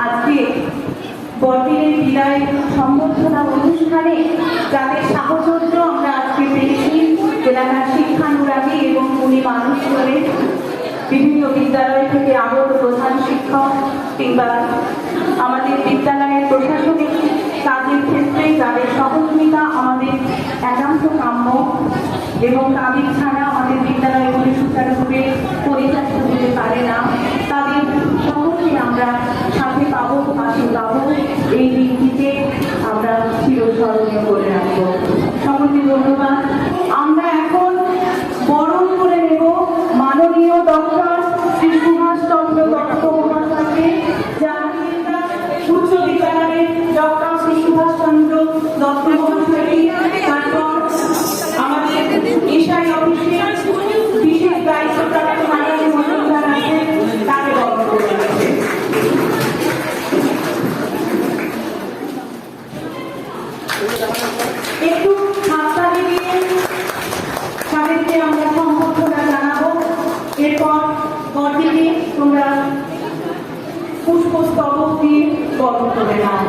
আজকে বড়দিনের বিদায় সম্বর্ধনা অনুষ্ঠানে যাদের সাহচর্য আমরা আজকে পেয়েছি, এলাকার শিক্ষানুরাগী এবং উনি মানুষ করে বিভিন্ন বিদ্যালয় থেকে আগত প্রধান শিক্ষক কিংবা আমাদের বিদ্যালয়ের প্রশাসনিক কাজের ক্ষেত্রে যাদের সহযোগিতা আমাদের একান্ত কাম্য এবং তাদের ছাড়া আমাদের বিদ্যালয়গুলি সুচারুরূপে পরিচালিত হতে পারে না, তাদের সকলকে আমরা সাথে পাবো, পাশে পাবো। এই দিনটিকে আমরা চিরস্মরণীয় করে রাখবো। সকলকে ধন্যবাদ। আমরা এখন বরণ করে নেব মাননীয় ডক্টর শ্রী সুভাষচন্দ্র দত্ত মহাশয়কে, জাতীয় উচ্চ বিদ্যালয়ের ডক্টর শ্রী সুভাষচন্দ্র দত্ত মহাশয়কে। তারপর আমাদের এসআই অফিসে বিশেষ দায়িত্বপ্রাপ্ত মাননীয় মজুমদার আছেন, তাকে বরণ করে নেবে। একটু হাততালি দিয়ে তাদেরকে আমরা সম্বর্ধনা জানাবো। এরপর বড়দিনে তোমরা পুষ্পস্তবক দিয়ে বরণ করে নাও।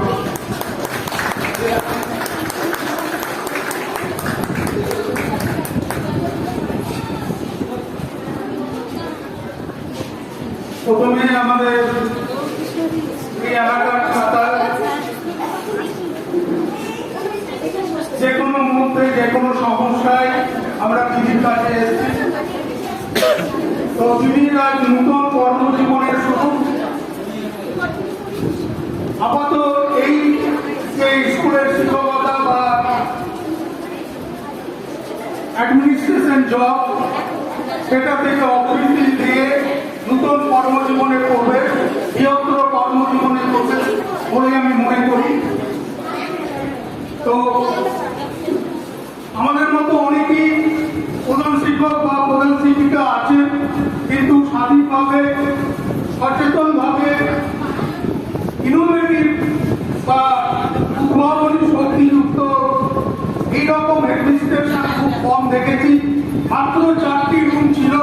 প্রথমে আমাদের এই এলাকার খাতা যে কোনো মুহূর্তে যে কোনো সমস্যায় আমরা দিদির কাছে এসেছি। তো দিদির আজ নতুন কর্মজীবনের শুরু। আপাতত এই যে স্কুলের শিক্ষকতা বা অ্যাডমিনিস্ট্রেশন জব, সেটা থেকে অবৃত্তি দিয়ে নতুন কর্মজীবনে প্রবেশ, বৃহত্তর কর্মজীবনে প্রবেশ বলে আমি মনে করি। তো আমাদের মতো অনেকেই প্রধান শিক্ষক বা প্রধান শিক্ষিকা আছেন, কিন্তু স্বাধীনভাবে সচেতনভাবে ইনোভেটিভ বা উদ্ভাবনী শক্তিযুক্ত এইরকম অ্যাডমিনিস্ট্রেশন খুব কম দেখেছি। মাত্র 4টি রুম ছিল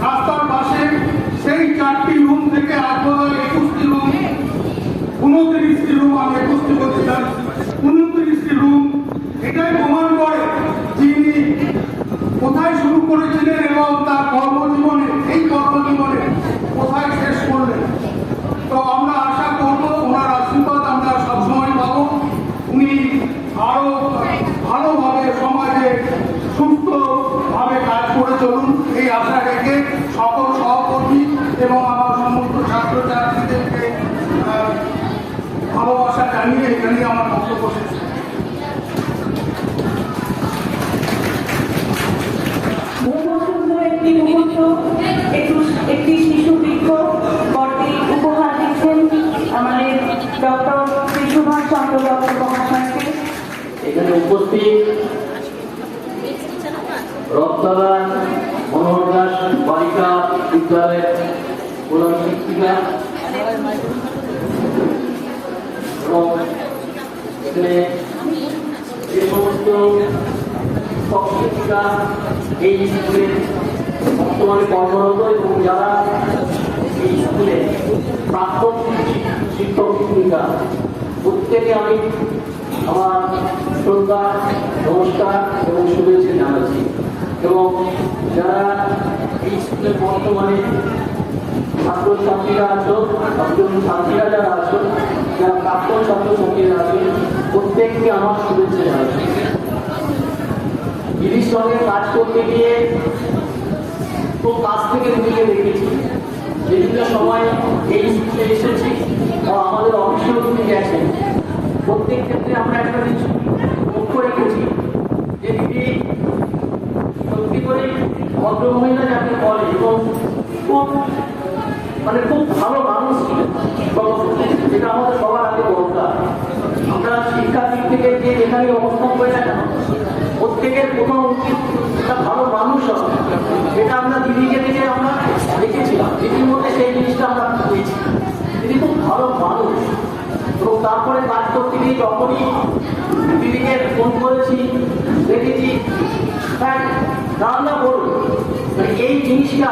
রাস্তার পাশে, সেই 4টি রুম থেকে আজ বোধহয় 21টি রুম, 29টি রুম, আমি 21টি বলছিলাম, 29টি রুম। এটাই প্রমাণ করে যিনি কোথায় শুরু করেছিলেন এবং তার কর্মজীবনে, এই কর্মজীবনে কোথায় শেষ করলেন। তো আমরা আশা করবো ওনার আশীর্বাদ আমরা সবসময় পাবো। উনি আরো ভালোভাবে সমাজে সুস্থভাবে কাজ করে চলুন, এই আশা রেখে সকল সহকর্মী এবং আমার সমস্ত ছাত্রছাত্রীদেরকে ভালোবাসা জানিয়ে এখানে আমার বক্তব্য শেষ। একটি মুহূর্ত, একটি শিশু বৃক্ষ বড়দি উপহার দিচ্ছেন আমাদের ডক্টর শ্রী সুভাষচন্দ্র দত্ত মহাশয়কে। এখানে উপস্থিত রক্তলা মনোহর দাস বালিকা বিদ্যালয়ের প্রধান শিক্ষিকা এবং এখানে যে সমস্ত শিক্ষক শিক্ষিকা এই স্কুলে বর্তমানে কর্মরত এবং যারা এই স্কুলে প্রাক্তন শিক্ষক শিক্ষিকা, প্রত্যেকে আমি আমার শ্রদ্ধা, নমস্কার এবং শুভেচ্ছা জানাচ্ছি। এবং যারা এই স্কুলে বর্তমানে ছাত্রছাত্রীরা আছো, ছাত্রীরা যারা আছো, যারা প্রাক্তন ছাত্রছাত্রীরা আছে, প্রত্যেককে আমার শুভেচ্ছা জানাচ্ছি। দিদির সঙ্গে কাজ করতে গিয়ে খুব কাছ থেকে দিদিকে দেখেছি। বিভিন্ন সময় এই স্কুলে এসেছি বা আমাদের অফিসেও তিনি গেছেন। প্রত্যেক ক্ষেত্রে আমরা একটা জিনিস লক্ষ্য রেখেছি যে দিদি সত্যি করে ভদ্রমহিলা যাকে বলে এবং খুব খুব ভালো মানুষ ছিলেন, যেটা আমাদের সবার আগে দরকার। আমরা শিক্ষার দিক থেকে যে যেখানে অবস্থান করে না কেন, প্রত্যেকের প্রথম উচিত একটা ভালো মানুষ হবে। যেটা আমরা দিদিকে থেকে আমরা দেখেছিলাম, দিদির মধ্যে সেই জিনিসটা আমরা পেয়েছি। দিদি খুব ভালো মানুষ। এবং তারপরে কাজ করতে গিয়ে যখনই দিদিকে ফোন করেছি, দেখেছি হ্যাঁ রান্না করুন, এই জিনিসটা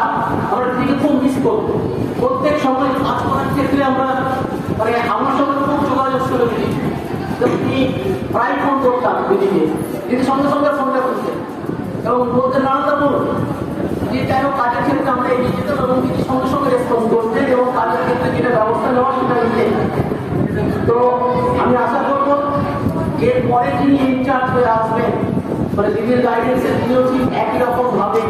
আমরা দিদিকে খুব মিস করবো। প্রত্যেক সময় কাজ করার ক্ষেত্রে আমরা মানে আমার সঙ্গে খুব যোগাযোগ করে দিই। তো তিনি প্রায় ফোন করতাম দিদিকে, দিদি সঙ্গে সঙ্গে ফোনটা করতেন এবং বলতেন নানাদা বলুন যে যাই হোক কাজের ক্ষেত্রে আমরা এগিয়ে যেতাম এবং তিনি সঙ্গে সঙ্গে রেসপন্স করতেন এবং কাজের ক্ষেত্রে যেটা ব্যবস্থা নেওয়া সেটা নিতেন। তো আমি আশা করবো এরপরে যিনি ইনচার্জ হয়ে আসবেন মানে দিদির গাইডেন্সে তিনিও ঠিক একই রকম ভাবে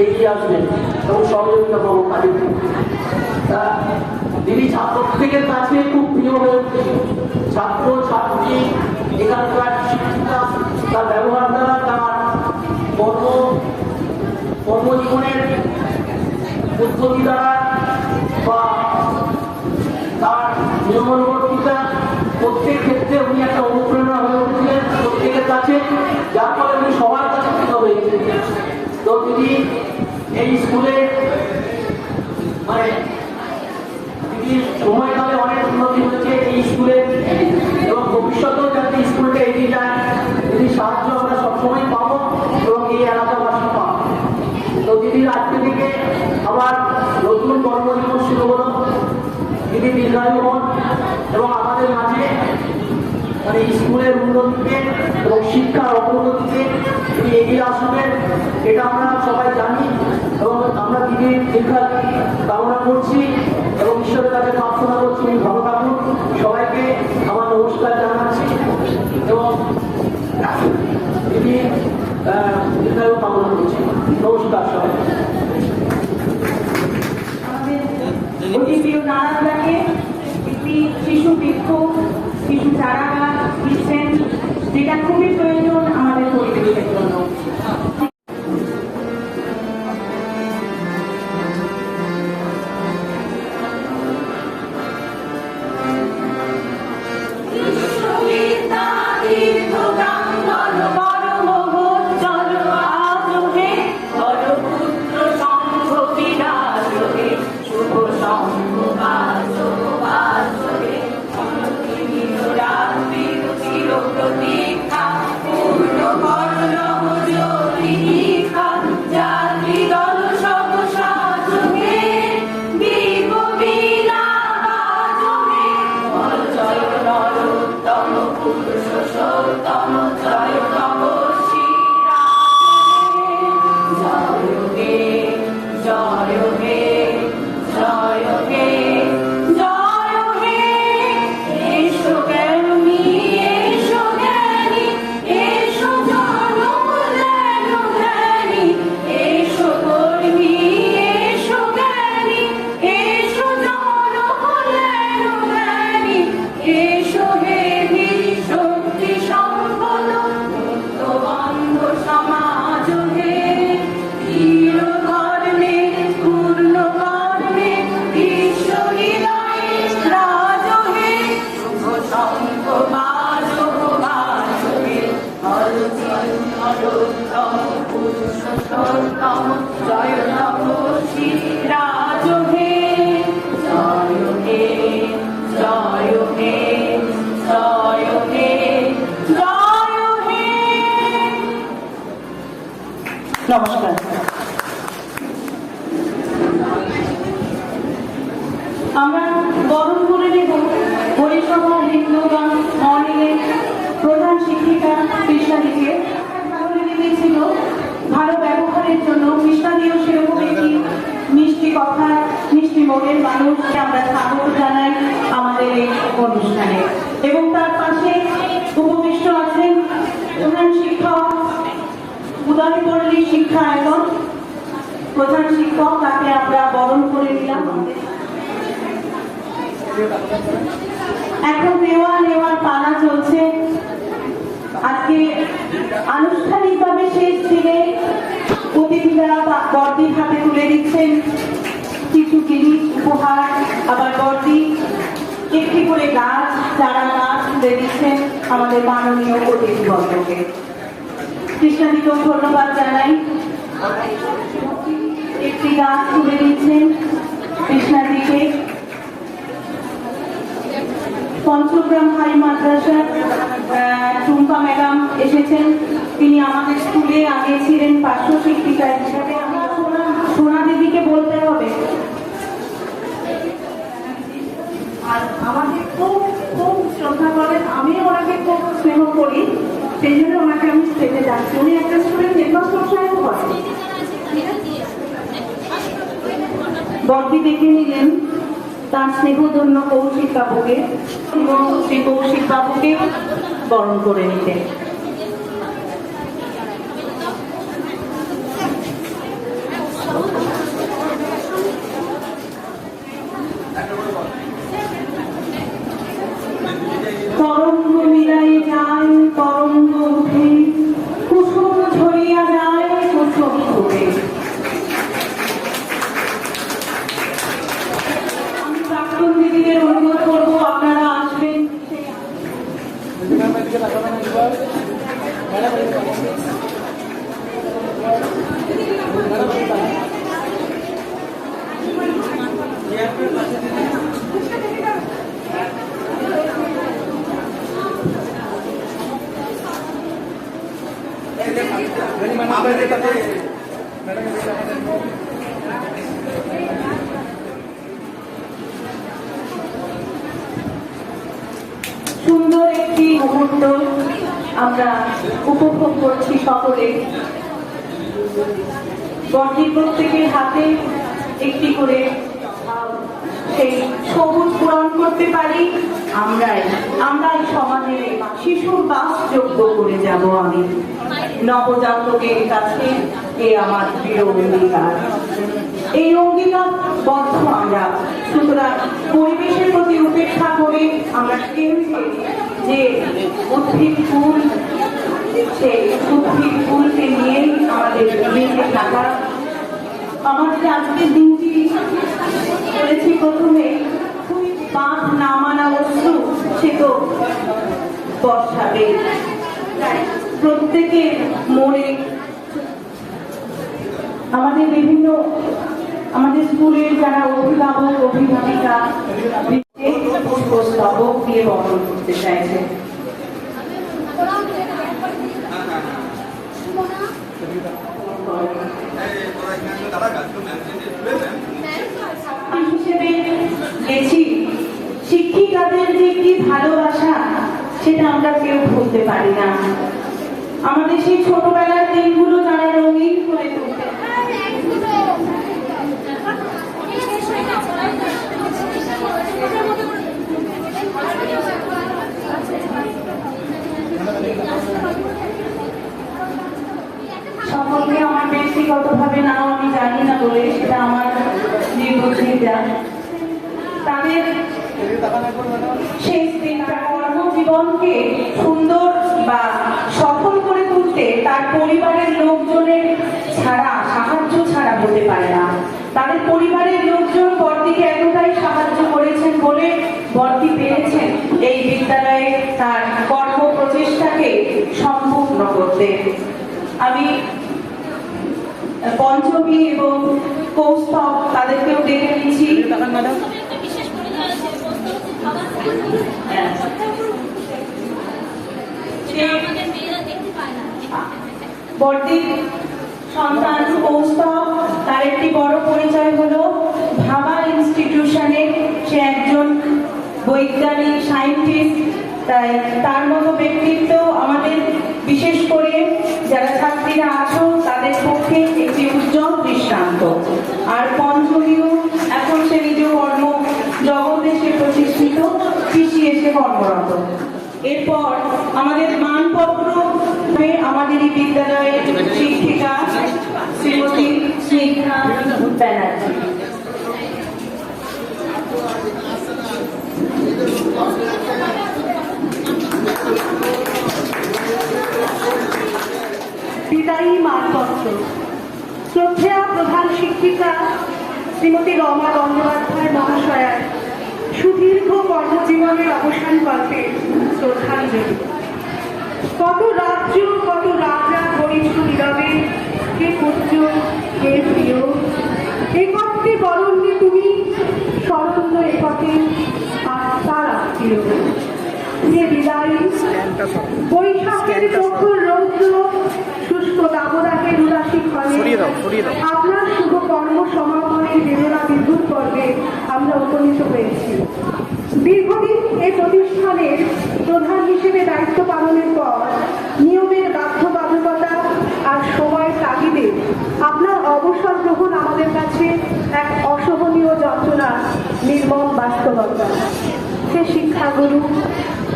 এগিয়ে আসবেন এবং সহযোগিতা পাবো কাজের ক্ষেত্রে। দিদি প্রত্যেকের কাছে খুব প্রিয় হয়ে উঠেছে। ছাত্র ছাত্রী এখানকার শিক্ষিকা তার ব্যবহার দ্বারা তার কর্মজীবনের পদ্ধতি দ্বারা বা তার নিয়মানুবর্তিতা প্রত্যেক ক্ষেত্রে উনি একটা অনুপ্রেরণা হয়ে উঠেছিলেন প্রত্যেকের কাছে, যার ফলে উনি সবার কাছে প্রিয় হয়ে গেছিলেন। তো তিনি এই স্কুলে মানে দিদির সময়কালে অনেক উন্নতি হয়েছে এই স্কুলে এবং ভবিষ্যতেও যাতে স্কুলটা এগিয়ে যায় দিদির সাহায্য আমরা সবসময় পাবো এবং এই এলাকাবাসী পাবো। তো দিদির আজকে থেকে আবার নতুন কর্মজীবন শুরু হলো। দিদি দীর্ঘায়ু হন এবং আমাদের মাঝে মানে স্কুলের উন্নতিতে এবং শিক্ষার অগ্রগতিতে তিনি এগিয়ে আসবেন এটা আমরা সবাই জানি এবং আমরা দিদির দীর্ঘায়ু কামনা করছি এবং ঈশ্বরের কাছে প্রার্থনা করছি উনি ভালো থাকুন। সবাইকে আমার নমস্কার জানাচ্ছি এবং দিদি দীর্ঘায়ু কামনা করছি। নমস্কার সবাই। অতি প্রিয় নারায়ণদাকে একটি শিশু বৃক্ষ শিশু চারা গাছ দিচ্ছেন, যেটা খুবই প্রয়োজন আমাদের পরিবেশের জন্য। নমস্কার। আমরা বরণ করে নেব পরিষেবা হিন্দুগণ মর্নিংয়ের প্রধান শিক্ষিকা কৃষ্ণাদিকে। দিদি ছিল ভালো ব্যবহারের জন্য। কৃষ্ণাদিও সেরকম একটি মিষ্টি কথা মিষ্টি মনের মানুষকে আমরা স্বাগত জানাই আমাদের এই অনুষ্ঠানে এবং তার পাশে উপবিষ্ট আছেন প্রধান শিক্ষক উদয়পল্লী শিক্ষায়তন প্রধান শিক্ষক, তাকে আমরা বরণ করে নিলাম। এখন দেওয়া নেওয়ার পালা চলছে। আজকে আনুষ্ঠানিকভাবে শেষ দিনে অতিথিরা বর্দির হাতে তুলে দিচ্ছেন কিছু জিনিস উপহার, আবার বর্দি একটি করে গাছ চারা গাছ তুলে দিচ্ছেন আমাদের মাননীয় অতিথিবর্গকে। কৃষ্ণাদিকেও ধন্যবাদ জানাই। একটি গাছ তুলে দিচ্ছেন কৃষ্ণাদিকে। পঞ্চগ্রাম হাই মাদ্রাসার টুম্পা ম্যাডাম এসেছেন। তিনি আমাদের স্কুলে আগে ছিলেন পার্শ্ব শিক্ষিকা হিসাবে। আমরা সোনা দিদিকে বলতে হবে আর আমাকে খুব খুব শ্রদ্ধা করেন, আমিও ওনাকে খুব স্নেহ করি, সেই জন্য ওনাকে আমি স্টেজে যাচ্ছি। উনি একটা স্কুলের হেডমাস্টার করেন। বর্দি দেখে নিলেন তার স্নেহধন্য কৌশিক বাবুকে এবং শ্রী কৌশিক বাবুকে বরণ করে নিতেন। তরঙ্গ মিলাই যায় তরঙ্গ উঠে, কুসুম ঝরিয়া যায় কুসুম ফুটে। আমি প্রাক্তন দিদিদের অনুরোধ করবো আপনারা আসবেন। সুন্দর একটি মুহূর্ত আমরা উপভোগ করছি সকলে। বর্দি প্রত্যেকের হাতে একটি করে সেই সবুজ পূরণ করতে পারি আমরাই সমাজের শিশুর বাস যোগ্য করে যাব। আমি নবজাতকের কাছে এ আমার প্রিয় অঙ্গীকার, এই অঙ্গীকার বদ্ধ আমরা। সুতরাং পরিবেশের প্রতি উপেক্ষা করে আমরা কেউ যে উদ্ভিদ ফুল, সেই উদ্ভিদ ফুলকে নিয়েই আমাদের বেঁচে থাকা। আমাদের আজকের দিনটি বলেছি প্রথমে, বাঁধ না মানা বস্তু সে তো বর্ষাবে। প্রত্যেকের মনে আমাদের স্কুলের যারা অভিভাবক অভিভাবিকা পুষ্পস্তবক দিয়ে বরণ করতে চাইছে। হিসেবে গেছি, শিক্ষিকাদের যে কি ভালোবাসা সেটা আমরা কেউ ভুলতে পারি না। আমাদের সেই ছোটবেলার দিনগুলো তারা রঙিন করে তুলতে। সকলকে আমার ব্যক্তিগতভাবে নাও আমি জানি না বলে সেটা আমার নির্বুদ্ধিতা। তাদের সেই কর্মজীবনকে সুন্দর বা সফল করে তুলতে তার পরিবারের লোকজনের সাহায্য ছাড়া হতে পারে না। তাদের পরিবারের লোকজন বর্দিকে এতটাই সাহায্য করেছেন বলে বর্দি পেরেছেন এই বিদ্যালয়ে তার কর্ম প্রচেষ্টাকে সম্পূর্ণ করতে। আমি পঞ্চমী এবং কৌস্তব তাদেরকেও ডেকে নিচ্ছি। বর্দির সন্তান কৌস্তব, তার একটি বড় পরিচয় হলো ভাবা ইনস্টিটিউশনের সে একজন বৈজ্ঞানিক সায়েন্টিস্ট। তাই তার মতো ব্যক্তিত্ব আমাদের বিশেষ করে যারা ছাত্রীরা আছো তাদের পক্ষে একটি উজ্জ্বল দৃষ্টান্ত। আর পঞ্চমীও এখন সে নিজ কর্ম জগতে সে প্রতিষ্ঠিত, কৃষি এসে কর্মরত। এরপর আমাদের মানপত্র আমাদের এই বিদ্যালয়ের শিক্ষিকা শ্রীমতী স্নিগ্ধা ব্যানার্জি। বিদায়ী মানপত্র। শ্রদ্ধেয়া প্রধান শিক্ষিকা শ্রীমতী রমা বন্দ্যোপাধ্যায় মহাশয়ার সুদীর্ঘ কর্মজীবনের অবসান কল্পে শ্রদ্ধাঞ্জলি। কত রাজ্য কত রাজা ঘনিষ্ঠ নীরবে, কে পুত্র কে প্রিয়, একত্রে বরণ্যে তুমি স্বরণ্য এককে আত্মার আত্মীয়। যে বিদায়ী বৈশাখের প্রখর রৌদ্র শুষ্ক দাবদাহের উদাসী ক্ষণে আপনার শুভ কর্ম সমাপনের বেদনা বিদ্যুৎ পর্বে আমরা উপনীত হয়েছি। দায়িত্ব পালনের পর নিয়মের বাধ্যবাধকতা আর সময়ের তাগিদে আপনার অবসর গ্রহণ আমাদের কাছে এক অসহনীয় যন্ত্রণা, নির্মম বাস্তবতা। সে শিক্ষাগুরু,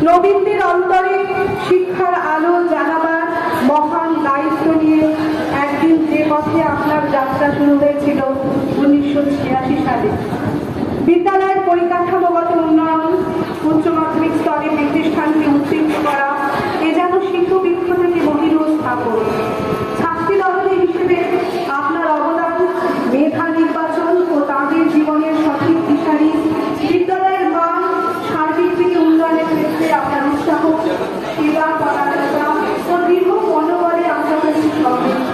নবীনদের অন্তরে শিক্ষার আলো জানাবার মহান দায়িত্ব নিয়ে একদিন যে পথে আপনার যাত্রা শুরু হয়েছিল 1986 সালে, বিদ্যালয়ের পরিকাঠামোগত উন্নয়ন, উচ্চ মাধ্যমিক স্তরে প্রতিষ্ঠানকে উত্তীর্ণ করা, এ যেন শিক্ষবৃক্ষ থেকে মহিরু স্থাপন। ছাত্রী দলের হিসেবে আপনার অবদান, মেধা নির্বাচন ও তাদের জীবনের সঠিক দিশারি, বিদ্যালয়ের মান সার্বিক দিকে উন্নয়নের ক্ষেত্রে আপনার উৎসাহ, সেবা, পরায়ণতা ও দীর্ঘ মনোবলে আপনার কাছে সমৃদ্ধ।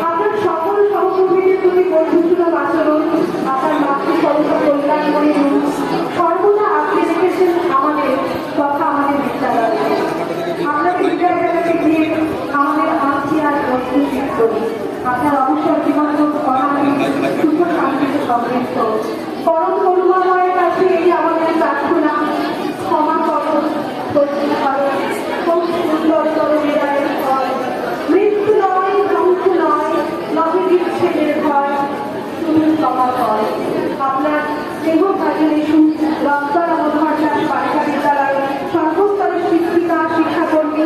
আপনার সকল সহকর্মীদের প্রতি বন্ধুসুলভ আচরণ, আপনার মাতৃসর্ব কল্যাণময়ী রূপ সর্বদা আঁকড়ে রেখেছেন আমাদের তথা আমাদের বিদ্যালয়ে। আপনাকে বিদ্যালয়কে দিয়ে আমাদের আত্মীয় আর বন্ধুচিত্র, আপনার অবসর জীবন করানো সুখ শান্তিতে সমৃদ্ধ। পরম করুণাময়ের কাছে এই আমাদের প্রার্থনা, ক্ষমা করো, সত্যি করো, খুব সুন্দরতর বিদায়ের ফল। মৃত্যু নয়, ধ্বংস নয়, নহে বিচ্ছেদের ভয়, তুমি ক্ষমা কর। আপনার স্নেহ ভাজন ইস্যু রক্তর মনোহরদাস বালিকা বিদ্যালয় সর্বস্তরের শিক্ষিকা, শিক্ষাকর্মী,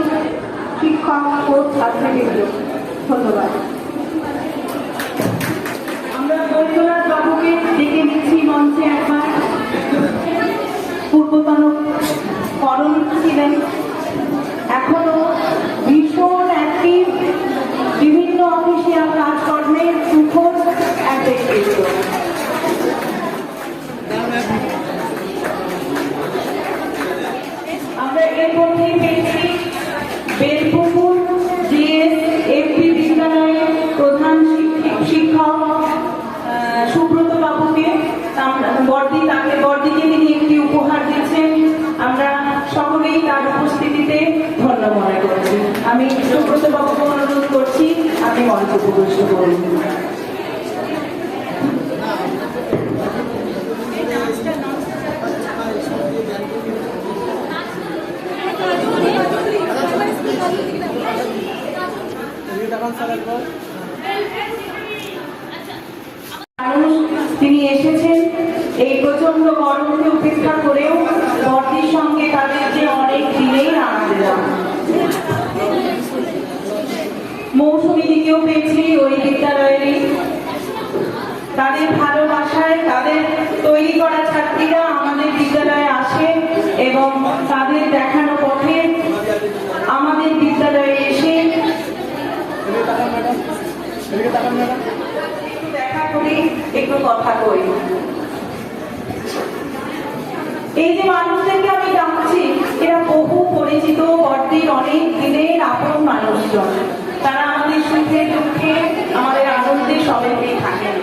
শিক্ষক ও ছাত্রবৃন্দ, ধন্যবাদ। আমরা বৈদ্যনাথ বাবুকে ডেকে নিচ্ছি মঞ্চে একবার। পূর্বতন করণ ছিলেন, এখনো ভীষণ অ্যাক্টিভ, বিভিন্ন অফিসিয়াল কাজকর্মের সুখর এক ব্যক্তিত্ব। আমরা এর মধ্যেই পেয়েছি বেলপুকুর জিএস এমপি বিদ্যালয়ের প্রধান শিক্ষক সুব্রত বাবুকে। বর্দিকে তিনি একটি উপহার দিচ্ছেন, আমরা সকলেই তার উপস্থিতিতে ধন্য মনে করছি। আমি সুব্রত বাবুকে অনুরোধ করছি, আপনি মঞ্চ প্রবেশ করুন। তিনি এসেছেন এই প্রচন্ড গরমকে উপেক্ষা করেও বর্দির সঙ্গে তাদের যে অনেক দিনেই রান্না দিলাম। মৌসুমী দিকেও পেয়েছি ওই বিদ্যালয়েরই। তাদের ভালোবাসায় তাদের তৈরি করা ছাত্রীরা আমাদের বিদ্যালয়ে আসে এবং তাদের দেখানো পথে আমাদের বিদ্যালয়ে এসে দেখা করি, একটু কথা কই। এই যে মানুষদেরকে আমি ডাকছি, এরা বহু পরিচিত বর্দির অনেক দিনের আপন মানুষজন। তারা আমাদের সুখে দুঃখে আমাদের আনন্দে সবাইকেই থাকেন।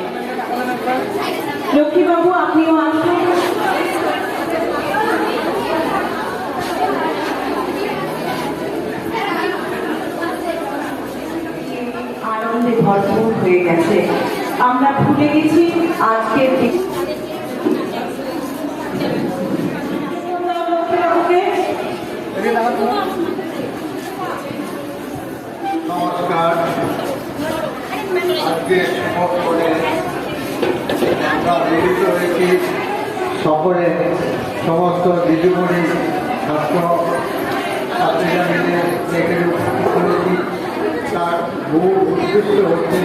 লক্ষ্মীবাবু, আপনিও আসুন। আনন্দে ভরপুর হয়ে গেছে, আমরা ভুলে গেছি আজকের দিন। নমস্কার। আজকে সকলে আমরা মিলিত হয়েছি, সকলে সমস্ত দিদিমণি ছাত্র ছাত্রীরা মিলে এখানে করেছি। তার মূল উদ্দেশ্য হচ্ছে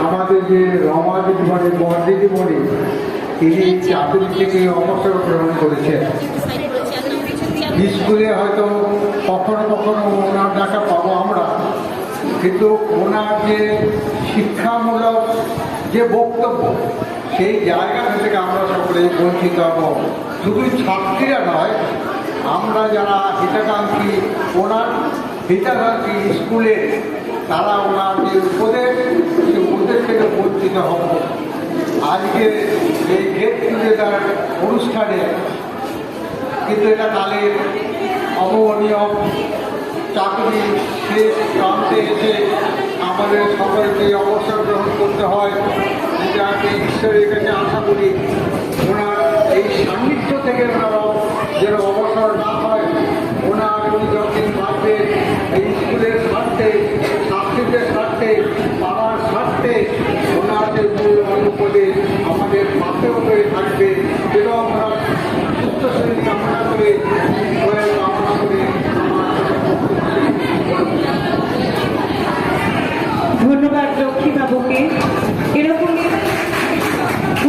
আমাদের যে রমা দিদিমণি, বর দিদিমণি, তিনি চাকরি থেকে অবসর গ্রহণ করেছেন। স্কুলে হয়তো কখনো কখনো ওনার দেখা পাবো আমরা, কিন্তু ওনার যে শিক্ষামূলক যে বক্তব্য, সেই জায়গা থেকে আমরা সকলে বঞ্চিত হব। শুধু ছাত্রীরা নয়, আমরা যারা হিতাকাঙ্ক্ষী, ওনার হিতাকাঙ্ক্ষী স্কুলে তারা ওনার যে উপদেশ, সেই উপদেশ থেকে বঞ্চিত হব। আজকে এই গেট টুগেদার অনুষ্ঠানে কিন্তু এটা কালের অবমানীয় চাকরি শেষ প্রান্তে এসে আমাদের সকলকে অবসর গ্রহণ করতে হয়। যেটা আমি ঈশ্বরের কাছে আশা করি ওনার এই সান্নিধ্য থেকে ওনারা যেন অবসর না হয়, হয়ে থাকবে এবং ওরা সুস্থ শরীর কামনা করে কামনা করে ধন্যবাদ লক্ষ্মী বাবুকে। এরকমই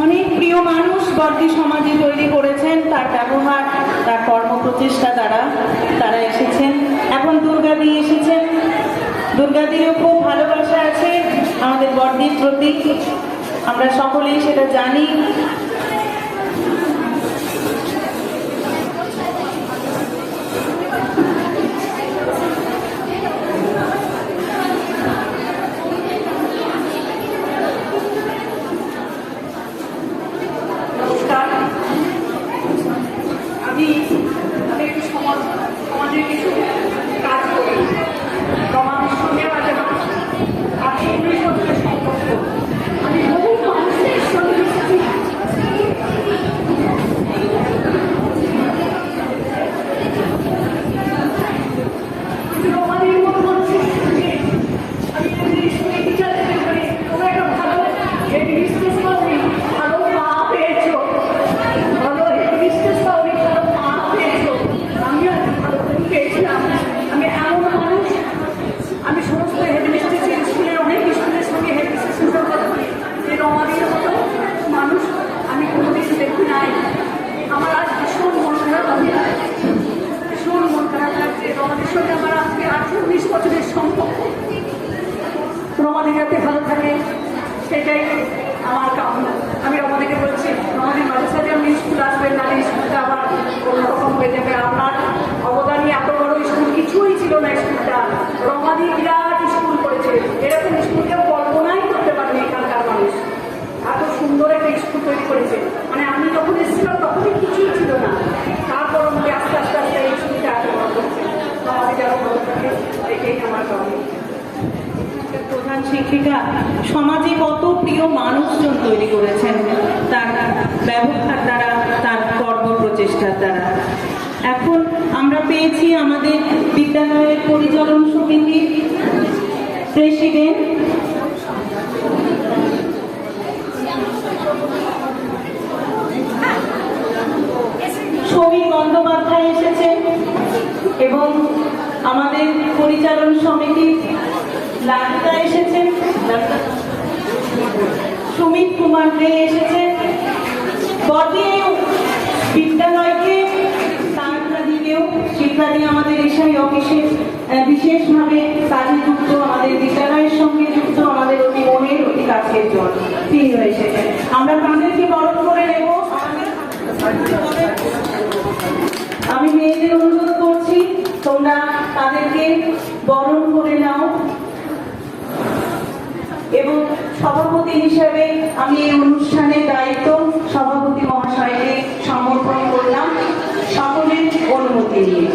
অনেক প্রিয় মানুষ বর্দি সমাজে তৈরি করেছেন, তার ব্যবহার, তার কর্মপ্রচেষ্টা দ্বারা তারা এসেছেন। এখন দুর্গাদি এসেছেন, দুর্গাদিরও খুব ভালোবাসা আছে আমাদের বর্দির প্রতি, আমরা সকলেই সেটা জানি। নমস্কার। আমি একটু সমাজের কিছু কাজ করি। সমাজের সঙ্গে মাঝে আমি 19 বছরের সম্পর্ক। আমি বহু মানুষের সঙ্গে এসেছি। কিন্তু আমাদের মনে হচ্ছে যে আমি স্কুলে টিচার হতে পারি, তোমরা একটা ভালো হেডমিস্ট্রেস পাওনি, ভালো মা পেয়েছো, ভালো হেডমিস্ট্রেস পাওনি, ভালো মা পেয়েছো। আমিও ভালো পেয়েছিলাম। আমি এমন মানুষ, আমি সমস্ত হেডমিস্ট্রেসের স্কুলের অনেক স্কুলের সঙ্গে হেডমিস্ট্রেসের সঙ্গে কথা বলি। এই রমাদির মতো মানুষ আমি কোনোদিন দেখি নাই। আমার আজ ভীষণ মন খারাপ, আমি ভীষণ মন খারাপ লাগছে। রমাদির সঙ্গে আমার আজকে 18-19 বছরের সম্পর্ক। রমাদি যাতে ভালো থাকে সেটাই আমার কামনা। আমি রমাদিকে বলছি, রমাদি মাঝে সাথে আপনি স্কুল আসবেন না, স্কুলটা আবার অন্যরকম হয়ে যাবে। আপনার অবদানই এত বড় স্কুল কিছুই ছিল না। স্কুলটা রমাদি বিরাট স্কুল করেছে, এরকম স্কুল কেউ কল্পনাই করতে পারেনি এখানকার মানুষ। এত সুন্দর একটা স্কুল তৈরি করেছে, মানে আমি যখন এসেছিলাম তখনই কিছুই ছিল না। তারপর আমাকে আস্তে আস্তে আস্তে এই স্কুলটা এত বড় করছে। রমাদি যারা ভালো থাকে এটাই আমার কামনা। প্রধান শিক্ষিকা সমাজে কত প্রিয় মানুষজন তৈরি করেছেন তার ব্যবহার দ্বারা, তার কর্মপ্রচেষ্টার দ্বারা। এখন আমরা পেয়েছি আমাদের বিদ্যালয়ের পরিচালন সমিতির প্রেসিডেন্ট সমীর বন্দ্যোপাধ্যায় এসেছেন এবং আমাদের পরিচালন সমিতির লালিতা এসেছেন, সুমিত কুমার দে এসেছেন। বর্দি বিদ্যালয়কে শিক্ষাদিকেও শিক্ষাদি আমাদের এসআই অফিসে বিশেষভাবে কাজে যুক্ত, আমাদের বিদ্যালয়ের সঙ্গে যুক্ত, আমাদের অতি মনের অতি কাছের জন তিনি এসেছেন। আমরা তাদেরকে বরণ করে নেব। আমি মেয়েদের অনুরোধ করছি তোমরা তাদেরকে বরণ করে নাও এবং সভাপতি হিসেবে আমি এই অনুষ্ঠানের দায়িত্ব সভাপতি মহাশয়কে সমর্পণ করলাম সকলের অনুমতি নিয়ে।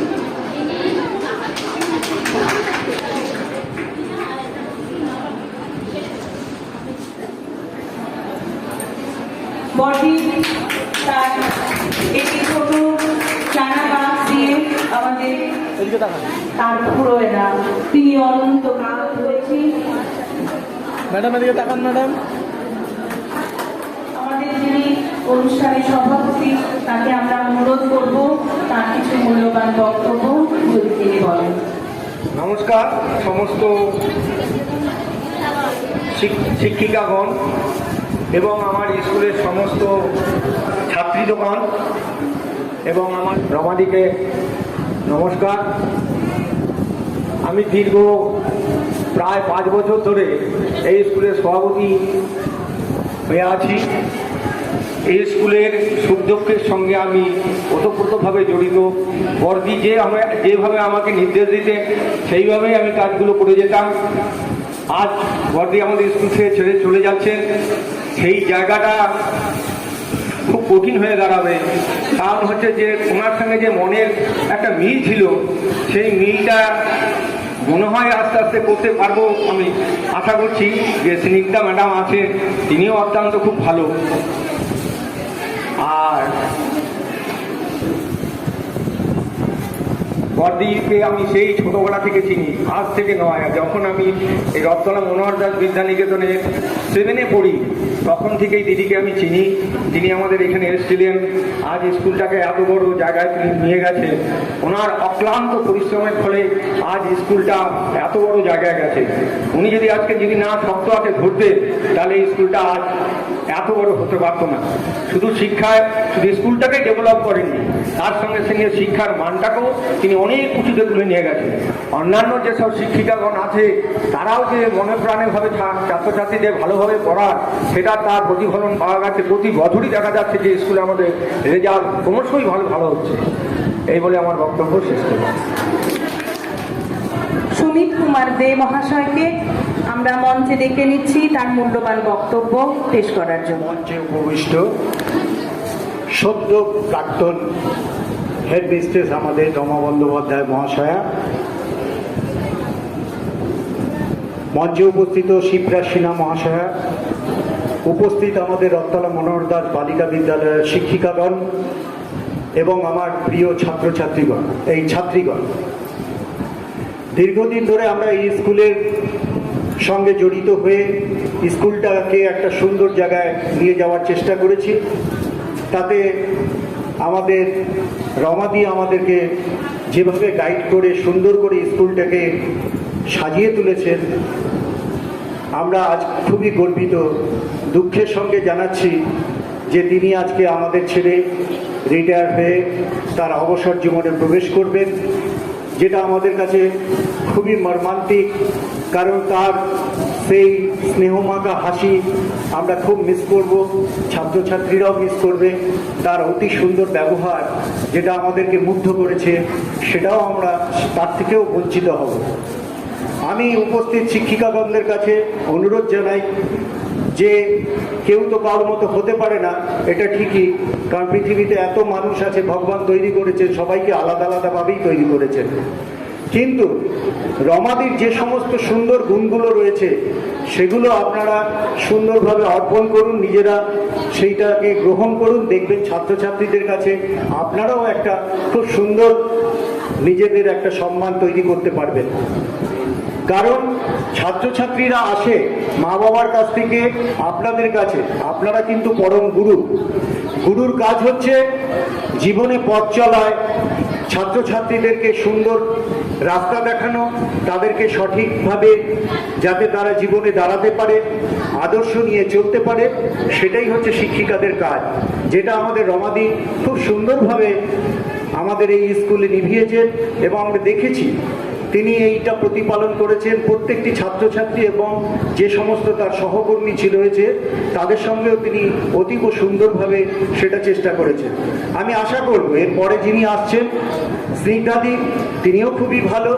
বর্দি তার একটি ছোট চারা গাছ দিয়ে আমাদের তার ফুরোয় না, তিনি অনন্ত কাল হয়েছি। ম্যাডাম এদিকে তাকান ম্যাডাম। আমাদের যিনি অনুষ্ঠানের সভাপতি তাকে আমরা অনুরোধ করব তার কিছু মূল্যবান বক্তব্য যদি তিনি বলেন। নমস্কার সমস্ত শিক্ষিকাগণ এবং আমার স্কুলের সমস্ত ছাত্রীগণ এবং আমার রমাদিকে নমস্কার। আমি দীর্ঘ প্রায় 5 বছর ধরে এই স্কুলের সভাপতি হয়ে আছি। এই স্কুলের সুখ দুঃখের সঙ্গে আমি ওতপ্রোতভাবে জড়িত। বর্দি যেভাবে আমাকে নির্দেশ দিতে সেইভাবেই আমি কাজগুলো করে যেতাম। আজ বর্দি আমাদের স্কুল থেকে ছেড়ে চলে যাচ্ছেন, সেই জায়গাটা খুব কঠিন হয়ে দাঁড়াবে। কারণ হচ্ছে যে ওনার সঙ্গে যে মনের একটা মিল ছিল, সেই মিলটা মনে হয় আস্তে আস্তে করতে পারবো। আমি আশা করছি যে স্নিগ্ধা ম্যাডাম আছেন, তিনিও অত্যন্ত খুব ভালো। আর বর্দিকে আমি সেই ছোটবেলা থেকে চিনি, আজ থেকে নয়। যখন আমি এই রথতলা মনোহর দাস বিদ্যানিকেতনে 7-এ পড়ি তখন থেকেই দিদিকে আমি চিনি। তিনি আমাদের এখানে এসেছিলেন, আজ স্কুলটাকে এত বড় জায়গায় তিনি নিয়ে গেছে। ওনার অক্লান্ত পরিশ্রমের ফলে আজ স্কুলটা এত বড় জায়গায় গেছে। উনি যদি আজকে যদি না শক্ত হাতে ধরতেন তাহলে এই স্কুলটা আজ এত বড় হতে পারত না। শুধু শিক্ষায় শুধু স্কুলটাকে ডেভেলপ করেননি, তার সঙ্গে সঙ্গে শিক্ষার মানটাকেও তিনি অনেক উঁচুতে তুলে নিয়ে গেছেন। অন্যান্য যেসব শিক্ষিকাগণ আছে তারাও যে মনে প্রাণেভাবে ছাত্রছাত্রীদের ভালোভাবে পড়ার, সেটা তার প্রতিফলন পাওয়া গেছে। প্রতি বছরই দেখা যাচ্ছে যে স্কুলে আমাদের রেজাল্ট ক্রমশই ভালো হচ্ছে। এই বলে আমার বক্তব্য শেষ করব। সুমিত কুমার দে মহাশয়কে আমরা মঞ্চে ডেকে নিচ্ছি তার মূল্যবান বক্তব্য পেশ করার জন্য। মঞ্চে উপবিষ্ট সদ্য প্রাক্তন হেডমিস্ট্রেস আমাদের রমা বন্দ্যোপাধ্যায় মহাশয়া, মঞ্চে উপস্থিত শিপ্রা সিনহা মহাশয়া, উপস্থিত আমাদের রথতলা মনোহর দাস বালিকা বিদ্যালয়ের শিক্ষিকাগণ এবং আমার প্রিয় ছাত্রছাত্রীগণ, এই ছাত্রীগণ, দীর্ঘদিন ধরে আমরা এই স্কুলের সঙ্গে জড়িত হয়ে স্কুলটাকে একটা সুন্দর জায়গায় নিয়ে যাওয়ার চেষ্টা করেছি। তাতে আমাদের রমাদি আমাদেরকে যেভাবে গাইড করে সুন্দর করে স্কুলটাকে সাজিয়ে তুলেছেন, আমরা আজ খুবই গর্বিত। দুঃখের সঙ্গে জানাচ্ছি যে তিনি আজকে আমাদের ছেড়ে রিটায়ার হয়ে তার অবসর জীবনে প্রবেশ করবেন, যেটা আমাদের কাছে খুবই মর্মান্তিক। কারণ তার সেই স্নেহমাখা হাসি আমরা খুব মিস করব, ছাত্রছাত্রীরাও মিস করবে। তার অতি সুন্দর ব্যবহার যেটা আমাদেরকে মুগ্ধ করেছে, সেটাও আমরা তার থেকেও বঞ্চিত হব। আমি উপস্থিত শিক্ষিকাগণদের কাছে অনুরোধ জানাই যে কেউ তো কারোর মতো হতে পারে না, এটা ঠিকই, কারণ পৃথিবীতে এত মানুষ আছে, ভগবান তৈরি করেছেন, সবাইকে আলাদা আলাদাভাবেই তৈরি করেছেন। কিন্তু রমাদির যে সমস্ত সুন্দর গুণগুলো রয়েছে সেগুলো আপনারা সুন্দরভাবে অর্পণ করুন, নিজেরা সেইটাকে গ্রহণ করুন। দেখবেন ছাত্রছাত্রীদের কাছে আপনারাও একটা খুব সুন্দর নিজেদের একটা সম্মান তৈরি করতে পারবেন। কারণ ছাত্রছাত্রীরা আসে মা বাবার কাছ থেকে আপনাদের কাছে, আপনারা কিন্তু পরম গুরু। গুরুর কাজ হচ্ছে জীবনে পথ চলায় ছাত্রছাত্রীদেরকে সুন্দর রাস্তা দেখানো, তাদেরকে সঠিকভাবে যাতে তারা জীবনে দাঁড়াতে পারে, আদর্শ নিয়ে চলতে পারে, সেটাই হচ্ছে শিক্ষিকাদের কাজ, যেটা আমাদের রমাদি খুব সুন্দরভাবে আমাদের এই স্কুলে নিভিয়েছেন এবং আমরা দেখেছি তিনি এইটা প্রতিপালন করেছেন। প্রত্যেকটি ছাত্রছাত্রী এবং যে সমস্ত তার সহকর্মী ছিল রয়েছে তাদের সঙ্গেও তিনি অতীব সুন্দরভাবে সেটা চেষ্টা করেছেন। আমি আশা করব এরপরে যিনি আসছেন স্নিগ্ধাদি, তিনিও খুবই ভালো।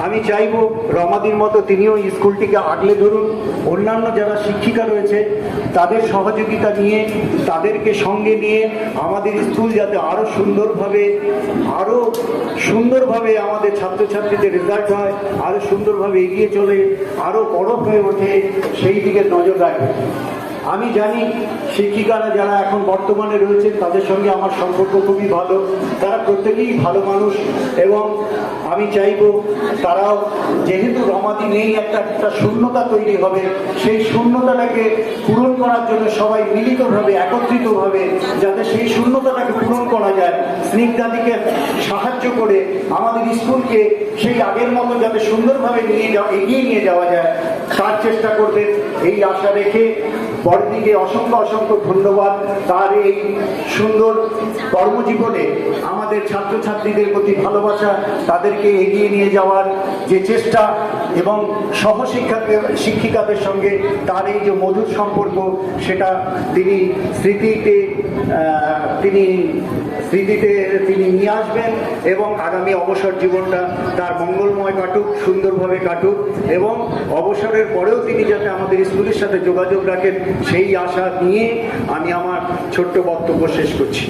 আমি চাইব রমাদির মতো তিনিও স্কুলটিকে আগলে ধরুন। অন্যান্য যারা শিক্ষিকা রয়েছে তাদের সহযোগিতা নিয়ে, তাদেরকে সঙ্গে নিয়ে আমাদের স্কুল যাতে আরও সুন্দরভাবে আমাদের ছাত্রছাত্রীদের রেজাল্ট হয়, আরও সুন্দরভাবে এগিয়ে চলে, আরও বড় হয়ে ওঠে, সেই দিকে নজর রাখবে। আমি জানি শিক্ষিকারা যারা এখন বর্তমানে রয়েছেন তাদের সঙ্গে আমার সম্পর্ক খুবই ভালো, তারা প্রত্যেকেই ভালো মানুষ এবং আমি চাইব তারাও, যেহেতু রমাদি নেই, একটা শূন্যতা তৈরি হবে, সেই শূন্যতাটাকে পূরণ করার জন্য সবাই মিলিতভাবে একত্রিতভাবে যাতে সেই শূন্যতাটাকে পূরণ করা যায়, স্নিগ্ধাদিকে সাহায্য করে আমাদের স্কুলকে সেই আগের মতো যাতে সুন্দরভাবে এগিয়ে নিয়ে যাওয়া যায় তার চেষ্টা করবেন, এই আশা রেখে বড়দিকে অসংখ্য ধন্যবাদ। তার এই সুন্দর কর্মজীবনে আমাদের ছাত্রছাত্রীদের প্রতি ভালোবাসা, তাদেরকে এগিয়ে নিয়ে যাওয়ার যে চেষ্টা এবং শিক্ষিকাদের সঙ্গে তার এই যে মধুর সম্পর্ক, সেটা তিনি স্মৃতিতে নিয়ে আসবেন এবং আগামী অবসর জীবনটা তার মঙ্গলময় কাটুক, সুন্দরভাবে কাটুক এবং অবসরের পরেও তিনি যাতে আমাদের স্কুলের সাথে যোগাযোগ রাখেন, সেই আশা নিয়ে আমি আমার ছোট্ট বক্তব্য শেষ করছি।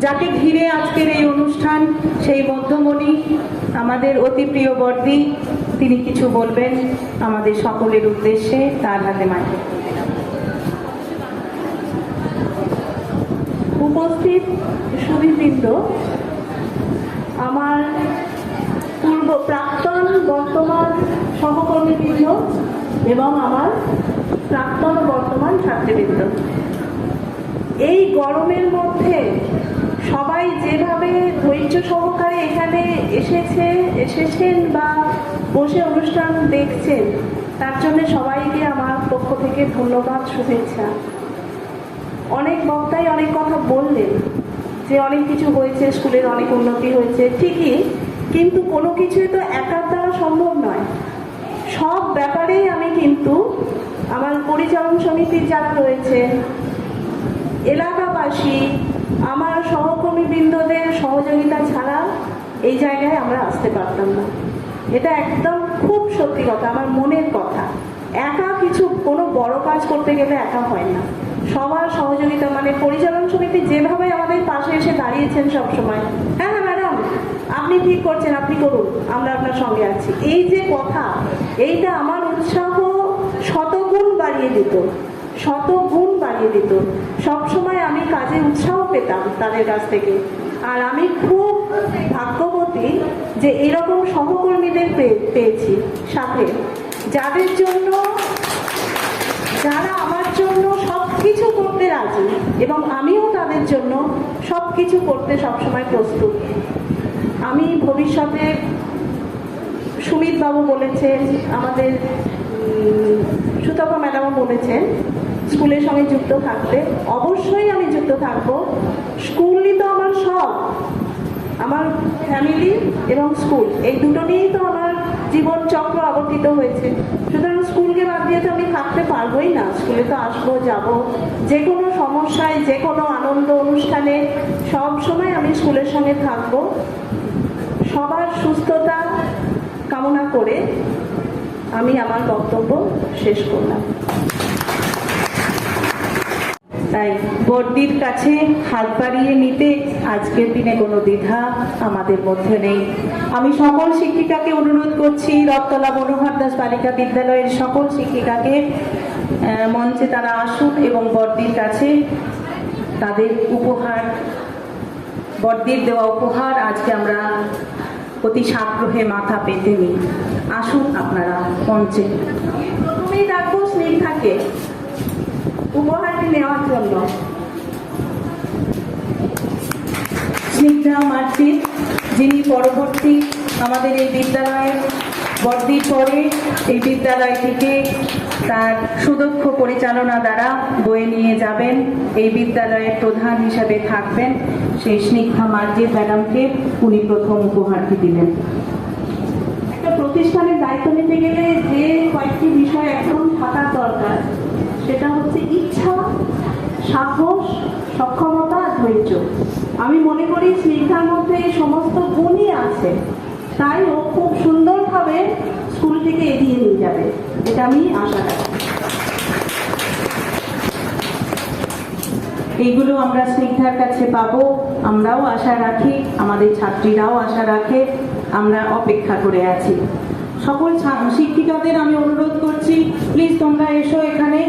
যাকে ঘিরে আজকের এই অনুষ্ঠান, সেই মধ্যমণি আমাদের অতি প্রিয় বর্দি, তিনি কিছু বলবেন আমাদের সকলের উদ্দেশ্যে। তার হাতে মাইক। উপস্থিত সুধীবৃন্দ, আমার প্রাক্তন বর্তমান সহকর্মীবৃন্দ এবং আমার প্রাক্তন বর্তমান ছাত্রীবৃন্দ, এই গরমের মধ্যে সবাই যেভাবে ধৈর্য সহকারে এখানে এসেছেন বা বসে অনুষ্ঠান দেখছেন, তার জন্য সবাইকে আমার পক্ষ থেকে ধন্যবাদ, শুভেচ্ছা। অনেক বক্তাই অনেক কথা বললেন যে অনেক কিছু হয়েছে, স্কুলের অনেক উন্নতি হয়েছে, ঠিকই, কিন্তু কোনো কিছুই তো একার দ্বারা সম্ভব নয়। সব ব্যাপারেই আমি কিন্তু আমার পরিচালন সমিতির যারা রয়েছে, এলাকাবাসী, আমার সহকর্মীবৃন্দদের সহযোগিতা ছাড়া এই জায়গায় আমরা আসতে পারতাম না। এটা একদম খুব সত্যি কথা, আমার মনের কথা। একা কিছু কোনো বড় কাজ করতে গেলে একা হয় না, সবার সহযোগিতা, মানে পরিচালন সমিতি যেভাবে আমাদের পাশে এসে দাঁড়িয়েছেন সবসময়, হ্যাঁ হ্যাঁ ম্যাডাম আপনি ঠিক করছেন, আপনি করুন, আমরা আপনার সঙ্গে আছি, এই যে কথা, এইটা আমার উৎসাহ শতগুণ বাড়িয়ে দিত, শতগুণ বাড়িয়ে দিত। সবসময় আমি কাজে উৎসাহ পেতাম তাদের কাছ থেকে। আর আমি খুব ভাগ্যবতী যে এরকম সহকর্মীদের পেয়েছি সাথে, যাদের জন্য, যারা আমার জন্য সব কিছু করতে রাজি এবং আমিও তাদের জন্য সব কিছু করতে সবসময় প্রস্তুত। আমি ভবিষ্যতে, সুমিত বাবু বলেছেন, আমাদের সুতপা ম্যাডামও বলেছেন স্কুলের সঙ্গে যুক্ত থাকতে, অবশ্যই আমি যুক্ত থাকবো। স্কুলই তো আমার সব, আমার ফ্যামিলি এবং স্কুল, এই দুটো নিয়েই তো আমার জীবন চক্র আবর্তিত হয়েছে। সুতরাং স্কুলকে বাদ দিয়ে তো আমি থাকতে পারবোই না, স্কুলে তো আসবো, যাব, যে কোনো সমস্যায়, যে কোনো আনন্দ অনুষ্ঠানে সব সময় আমি স্কুলের সঙ্গে থাকবো। সবার সুস্থতা কামনা করে আমি আমার বক্তব্য শেষ করলাম। তাই বর্দির কাছে হাত বাড়িয়ে নিতে আজকের দিনে কোনো দ্বিধা আমাদের মধ্যে নেই। আমি সকল শিক্ষিকাকে অনুরোধ করছি, রথতলা মনোহর দাস বালিকা বিদ্যালয়ের সকল শিক্ষিকাকে মঞ্চে তারা আসুন এবং বর্দির কাছে তাদের উপহার, বর্দির দেওয়া উপহার আজকে আমরা অতি সাগ্রহে মাথা পেতে নিই। আসুন আপনারা মঞ্চে। প্রথমেই ডাকবো স্নিগ্ধাকে উপহারটি নেওয়ার জন্য। স্নিগ্ধা মার্জি, যিনি পরবর্তী আমাদের এই বিদ্যালয়ের বর্দির পরে এই বিদ্যালয়টিকে তার সুদক্ষ পরিচালনা দ্বারা বয়ে নিয়ে যাবেন, এই বিদ্যালয়ের প্রধান হিসাবে থাকবেন, সেই স্নিগ্ধা মার্জি ম্যাডামকে উনি প্রথম উপহারটি দিলেন। একটা প্রতিষ্ঠানের দায়িত্ব নিতে গেলে যে কয়েকটি বিষয় একদম থাকার দরকার, সেটা হচ্ছে ইচ্ছা, সাহস, সক্ষমতা, ধৈর্য। আমি মনে করি স্নিগ্ধার মধ্যে এই সমস্ত গুণই আছে, তাই ও খুব সুন্দরভাবে স্কুলটিকে এগিয়ে নিয়ে যাবে, এটা আমি আশা রাখি। এইগুলো আমরা স্নিগ্ধার কাছে পাবো, আমরাও আশা রাখি, আমাদের ছাত্রীরাও আশা রাখে, আমরা অপেক্ষা করে আছি। সকল শিক্ষিকাদের আমি অনুরোধ করছি, প্লিজ তোমরা এসো এখানে,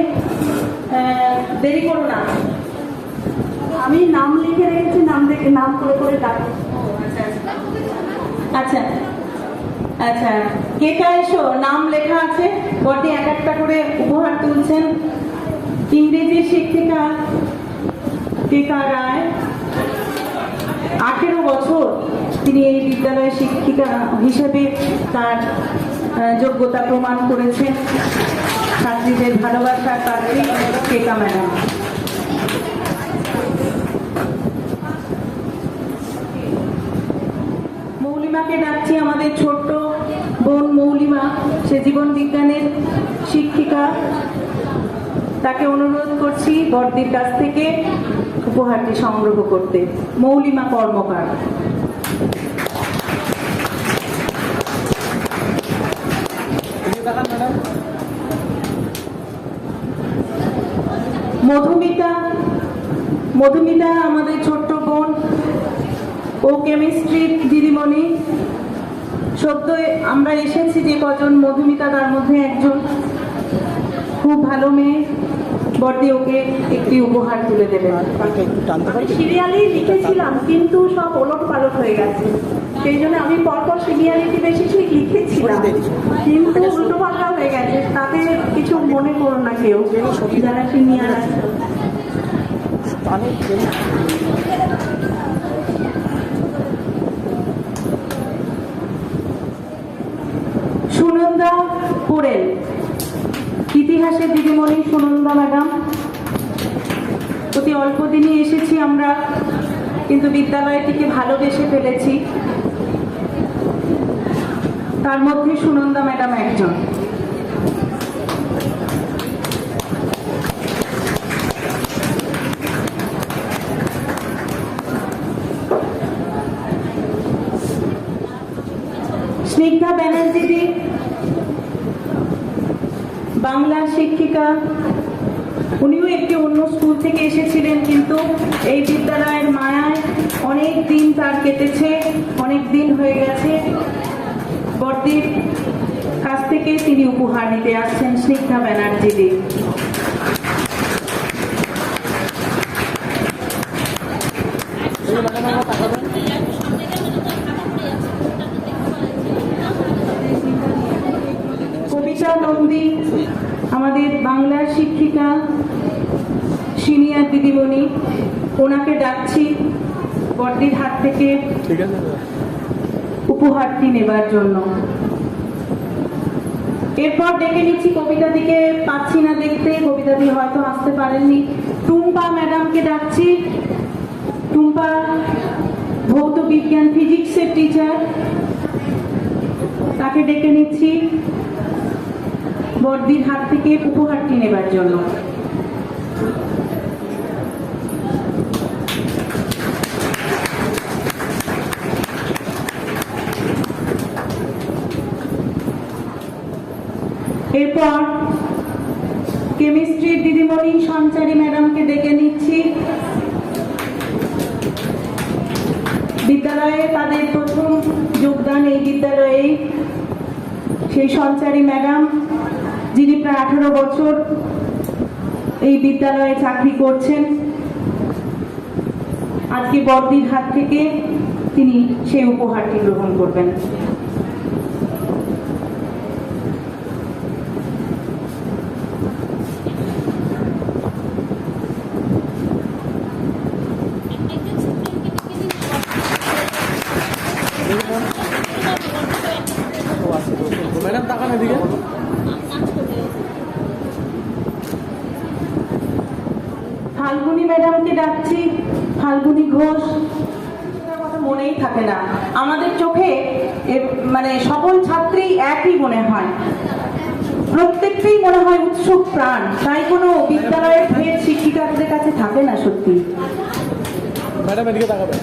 দেরি করো না। আমি নাম লিখে রেখেছি, নাম করে করে ডাকি। আচ্ছা আচ্ছা, কেটা এসো, নাম লেখা আছে, বডি এক একটা করে উপহার তুলছেন। ইংরেজির শিক্ষিকা কেকা রায়, 18 বছর তিনি এই বিদ্যালয়ের শিক্ষিকা হিসেবে তার যোগ্যতা প্রমাণ করেছেন। ছাত্রীদের ভালোবাসার পাত্রী কেকা ম্যাডাম। মৌলিমাকে ডাকছি, আমাদের ছোট্ট বোন মৌলিমা, সে জীবন বিজ্ঞানের শিক্ষিকা, তাকে অনুরোধ করছি বর্দির কাছ থেকে উপহারটি সংগ্রহ করতে। মৌলিমা কর্মকার। মধুমিতা আমাদের ছোট্ট বোন, ও কেমিস্ট্রির দিদিমণি। সদ্য আমরা এসেছি যে কজন, মধুমিতা তার মধ্যে একজন, খুব ভালো মেয়ে। বর্দি ওকে একটি উপহার তুলে দেবেন। সিরিয়ালি লিখেছিলাম কিন্তু সব ওলট পালট হয়ে গেছে। সেই জন্য আমি পরপর সিনিয়রিটি বেশি লিখেছিলাম, কিন্তু উল্টো পাল্টা হয়ে গেছে। তাতে কিছু মনে করো না কেউ যারা সিনিয়র আছে। সুনন্দা পোড়েল, ইতিহাসের দিদিমণি সুনন্দা ম্যাডাম। অতি অল্প দিনই এসেছি আমরা, কিন্তু বিদ্যালয়টিকে ভালোবেসে ফেলেছি। তার মধ্যে সুনন্দা ম্যাডাম একজন। স্নিগ্ধা ব্যানার্জি, বাংলার শিক্ষিকা। উনিও একটি অন্য স্কুল থেকে এসেছিলেন, কিন্তু এই বিদ্যালয়ের মায়ায় অনেক দিন তার কেটেছে, অনেক দিন হয়ে গেছে। বড়দির কাছ থেকে তিনি উপহার নিতে আসছেন স্নিগ্ধা ব্যানার্জি। কবিতা নন্দী, আমাদের বাংলার শিক্ষিকা, সিনিয়র দিদিমণি। ওনাকে ডাকছি বড়দির হাত থেকে উপহারটি নেবার জন্য। এরপর ডেকে নিচ্ছি কবিতাদিকে, পাচ্ছি না দেখতে, কবিতাদি হয়তো আসতে পারেননি। টুম্পা ম্যাডামকে ডাকছি। টুম্পা ভৌত বিজ্ঞান ফিজিক্সের টিচার, তাকে ডেকে নিচ্ছি বড়দির হাত থেকে উপহারটি নেবার জন্য। এরপর কেমিস্ট্রির দিদিমণি সঞ্চারী ম্যাডামকে ডেকে নিচ্ছি। বিদ্যালয়ে তাদের প্রথম যোগদান এই বিদ্যালয়ে। সেই সঞ্চারী ম্যাডাম, যিনি প্রায় 18 বছর এই বিদ্যালয়ে চাকরি করছেন, আজকে বড়দির হাত থেকে তিনি সেই উপহারটি গ্রহণ করবেন। ম্যাডাম তাকান এদিকে। ফাল্গুনী ম্যাডামকে ডাকছি। ফাল্গুনী ঘোষ, কথা মনেই থাকে না আমাদের চোখে। মানে সকল ছাত্রী একই মনে হয়, প্রত্যেককেই মনে হয় উৎসুক প্রাণ। তাই কোনো বিদ্যালয়ের ভেদ শিক্ষিকাদের কাছে থাকে না সত্যি। ম্যাডাম এদিকে তাকাবে।